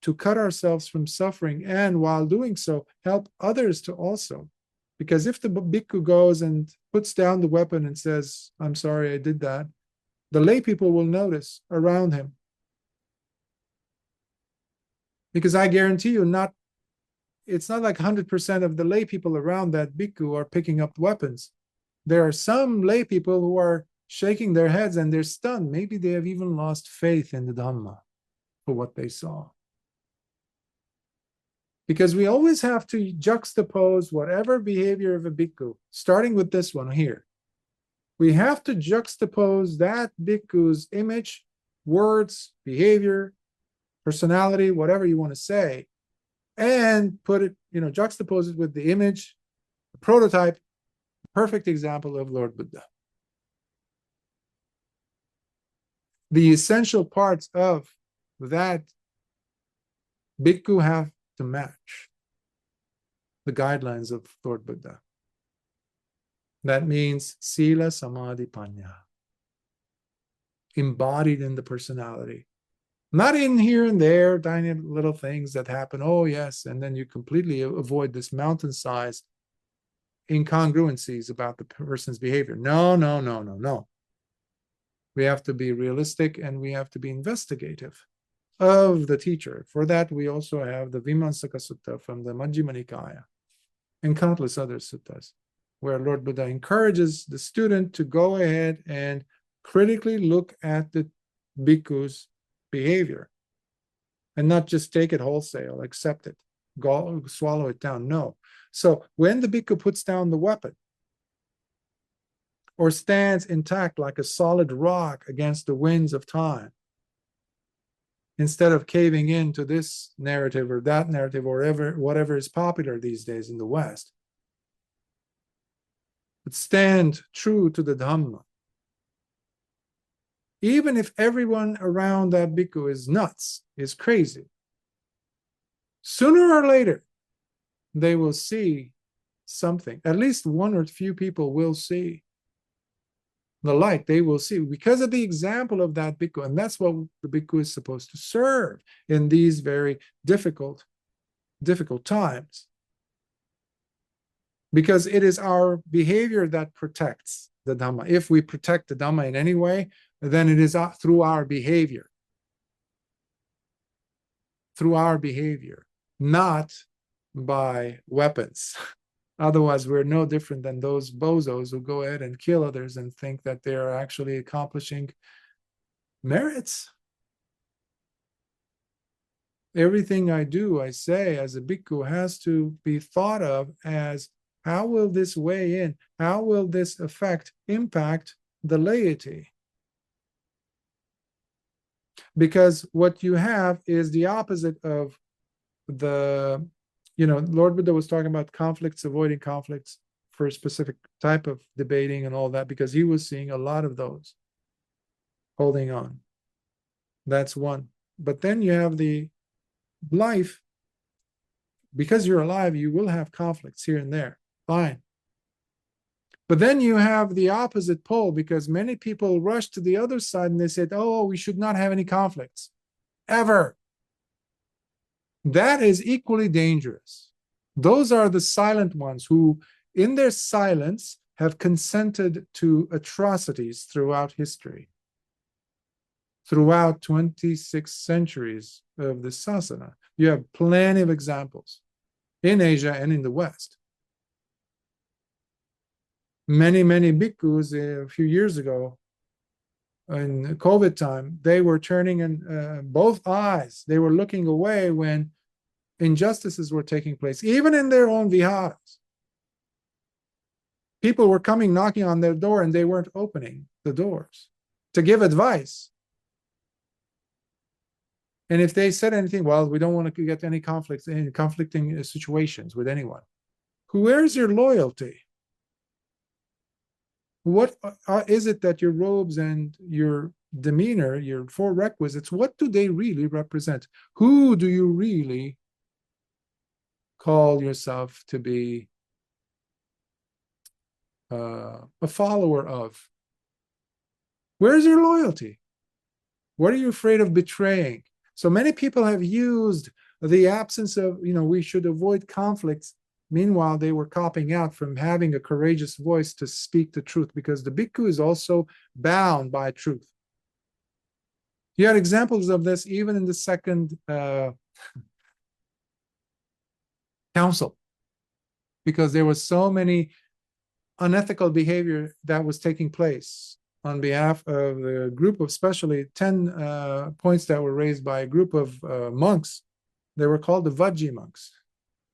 to cut ourselves from suffering, and while doing so, help others to also. Because if the bhikkhu goes and puts down the weapon and says, I'm sorry I did that, the lay people will notice around him. Because I guarantee you, it's not like 100% of the lay people around that bhikkhu are picking up weapons. There are some lay people who are shaking their heads and they're stunned. Maybe they have even lost faith in the Dhamma for what they saw. Because we always have to juxtapose whatever behavior of a bhikkhu, starting with this one here. We have to juxtapose that bhikkhu's image, words, behavior, personality, whatever you want to say, and put it, juxtapose it with the image, the prototype, perfect example of Lord Buddha. The essential parts of that bhikkhu have to match the guidelines of Lord Buddha. That means sila, samadhi, panya, embodied in the personality. Not in here and there, tiny little things that happen, oh yes, and then you completely avoid this mountain-sized incongruencies about the person's behavior. No. We have to be realistic and we have to be investigative of the teacher. For that, we also have the Vimansaka Sutta from the Majjhima Nikāya and countless other suttas, where Lord Buddha encourages the student to go ahead and critically look at the bhikkhu's behavior and not just take it wholesale, accept it, go swallow it down. No. So when the bhikkhu puts down the weapon or stands intact like a solid rock against the winds of time, instead of caving into this narrative or that narrative or whatever is popular these days in the West, but stand true to the Dhamma. Even if everyone around that bhikkhu is nuts, is crazy, sooner or later, they will see something. At least one or few people will see the light. They will see because of the example of that bhikkhu. And that's what the bhikkhu is supposed to serve in these very difficult times. Because it is our behavior that protects the Dhamma. If we protect the Dhamma in any way, then it is through our behavior. through our behavior, not by weapons. Otherwise, we're no different than those bozos who go ahead and kill others and think that they are actually accomplishing merits. Everything I do, I say, as a bhikkhu has to be thought of as, how will this weigh in? How will this impact the laity? Because what you have is the opposite of the, Lord Buddha was talking about conflicts, avoiding conflicts for a specific type of debating and all that, because he was seeing a lot of those holding on. That's one. But then you have the life. Because you're alive, you will have conflicts here and there. Fine. But then you have the opposite pole, because many people rush to the other side and they said, oh, we should not have any conflicts ever. That is equally dangerous. Those are the silent ones who, in their silence, have consented to atrocities throughout history, throughout 26 centuries of the sasana. You have plenty of examples in Asia and in the West. Many bhikkhus a few years ago, in COVID time, they were turning in both eyes. They were looking away when injustices were taking place, even in their own viharas. People were coming, knocking on their door, and they weren't opening the doors to give advice. And if they said anything, well, we don't want to get any conflicts, any conflicting situations with anyone. Where is your loyalty? What is it that your robes and your demeanor, your four requisites, what do they really represent? Who do you really call yourself to be a follower of? Where's your loyalty? What are you afraid of betraying? So many people have used the absence of, we should avoid conflicts. Meanwhile, they were copping out from having a courageous voice to speak the truth, because the bhikkhu is also bound by truth. You had examples of this even in the second council, because there was so many unethical behavior that was taking place on behalf of the group of, especially 10 points that were raised by a group of monks. They were called the Vajji monks.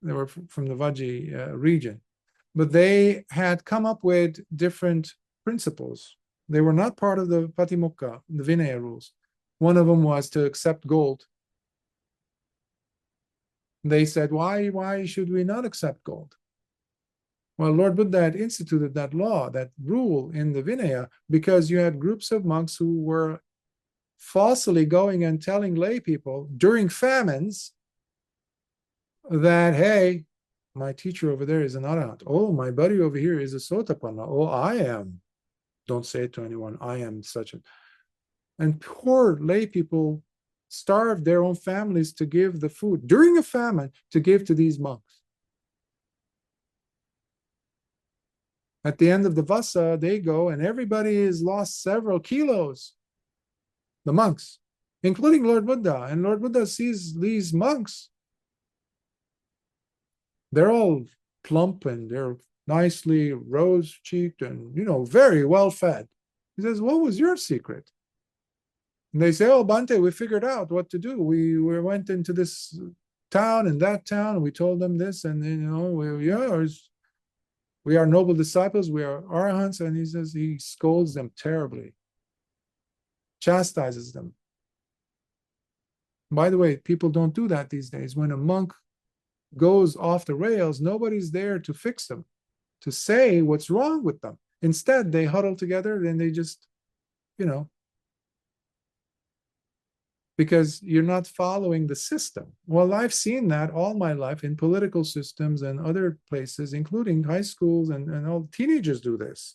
They were from the Vajji region. But they had come up with different principles. They were not part of the Patimokkha, the Vinaya rules. One of them was to accept gold. They said, why should we not accept gold? Well, Lord Buddha had instituted that law, that rule in the Vinaya, because you had groups of monks who were falsely going and telling lay people during famines that, hey, my teacher over there is an arahant. Oh, my buddy over here is a sotapanna. Oh, I am. Don't say it to anyone. I am such a. And poor lay people starved their own families to give the food during a famine to give to these monks. At the end of the Vasa, they go and everybody has lost several kilos. The monks, including Lord Buddha. And Lord Buddha sees these monks. They're all plump and they're nicely rose-cheeked and, very well-fed. He says, what was your secret? And they say, oh, Bhante, we figured out what to do. We went into this town and that town, and we told them this, and, we are noble disciples, we are arahants. And he says, he scolds them terribly, chastises them. By the way, people don't do that these days. When a monk goes off the rails, nobody's there to fix them, to say what's wrong with them. Instead, they huddle together and they just, because you're not following the system. Well, I've seen that all my life in political systems and other places, including high schools, and all teenagers do this.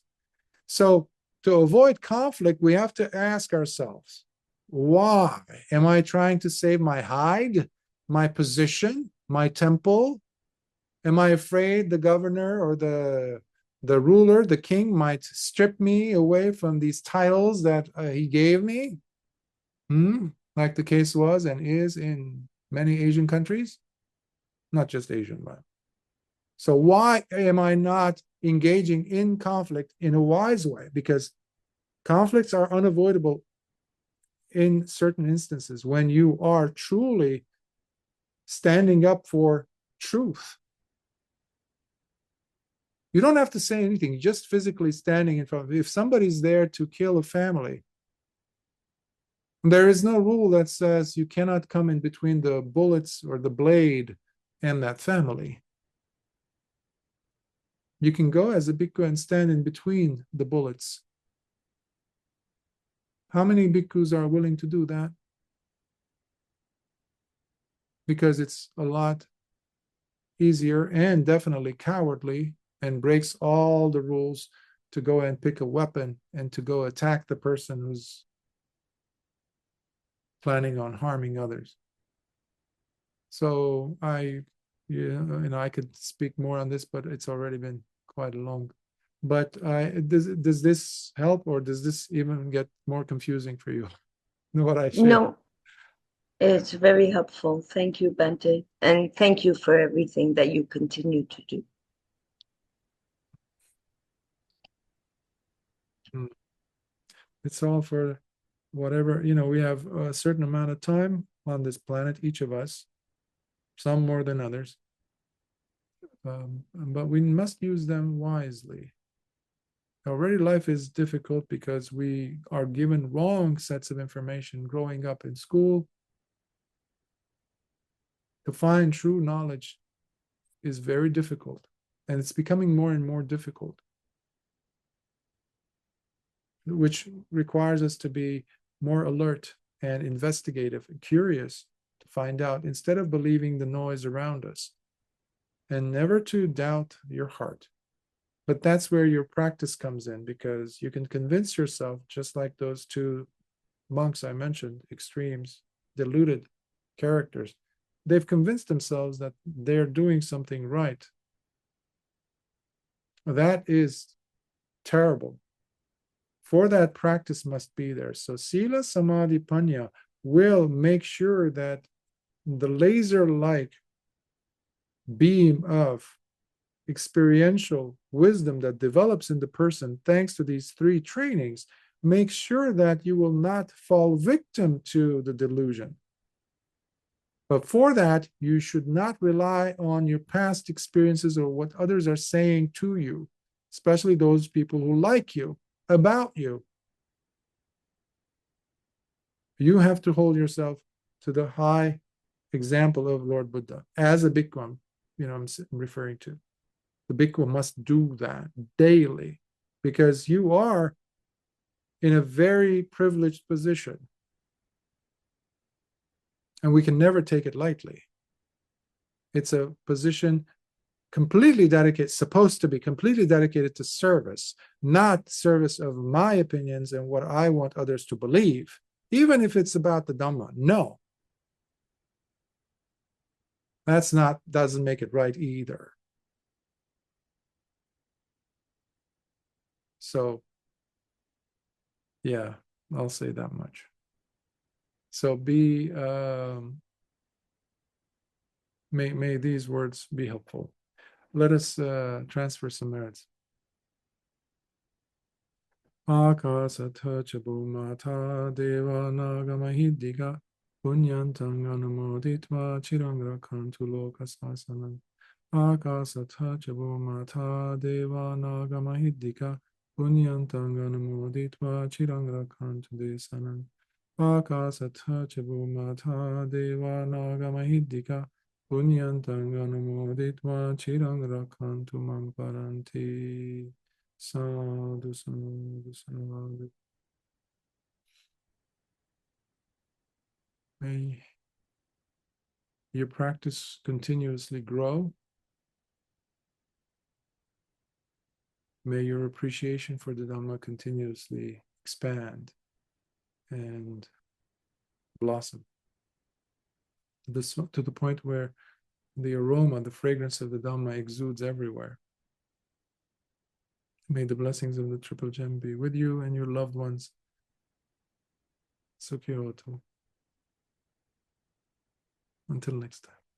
So to avoid conflict, we have to ask ourselves, why? Am I trying to save my hide, my position, my temple? Am I afraid the governor or the ruler, the king, might strip me away from these titles that he gave me? Like the case was and is in many Asian countries, not just Asian, but so why am I not engaging in conflict in a wise way? Because conflicts are unavoidable in certain instances when you are truly standing up for truth. You don't have to say anything, just physically standing in front of it. If somebody's there to kill a family, there is no rule that says you cannot come in between the bullets or the blade and that family. You can go as a bhikkhu and stand in between the bullets. How many bhikkhus are willing to do that? Because it's a lot easier and definitely cowardly and breaks all the rules to go and pick a weapon and to go attack the person who's planning on harming others. So I could speak more on this, but it's already been quite long. But does this help, or does this even get more confusing for you? Know what I share? No, it's very helpful. Thank you, Bhante. And thank you for everything that you continue to do. It's all for whatever, we have a certain amount of time on this planet, each of us, some more than others. But we must use them wisely. Already life is difficult because we are given wrong sets of information growing up in school. To find true knowledge is very difficult, and it's becoming more and more difficult, which requires us to be more alert and investigative and curious to find out, instead of believing the noise around us, and never to doubt your heart. But that's where your practice comes in, because you can convince yourself, just like those two monks I mentioned, extremes, deluded characters. They've convinced themselves that they're doing something right. That is terrible. For that, practice must be there. So Sila, Samadhi, Panya will make sure that the laser-like beam of experiential wisdom that develops in the person thanks to these three trainings makes sure that you will not fall victim to the delusion. But for that, you should not rely on your past experiences or what others are saying to you, especially those people who like you, about you. You have to hold yourself to the high example of Lord Buddha as a bhikkhu, I'm referring to. The bhikkhu must do that daily, because you are in a very privileged position. And we can never take it lightly. It's a position completely dedicated, supposed to be completely dedicated to service, not service of my opinions and what I want others to believe, even if it's about the Dhamma. No. Doesn't make it right either. So, yeah, I'll say that much. So may these words be helpful. Let us transfer some merits. Akasatha chabumata deva nagamahidika punyantang anumoditva chirang rakhantu lokasasanam. Akasatha chabumata deva nagamahidika punyantang anumoditva chirang rakhantu desanam. Akasatha chabumata deva nagamahidika punyantang anumoditva chirang rakhantu mam paranti. Sadhu, sadhu, sadhu. May your practice continuously grow. May your appreciation for the Dhamma continuously expand and blossom to the point where the aroma, the fragrance of the Dhamma exudes everywhere. May the blessings of the Triple Gem be with you and your loved ones. Sukhihotu. Until next time.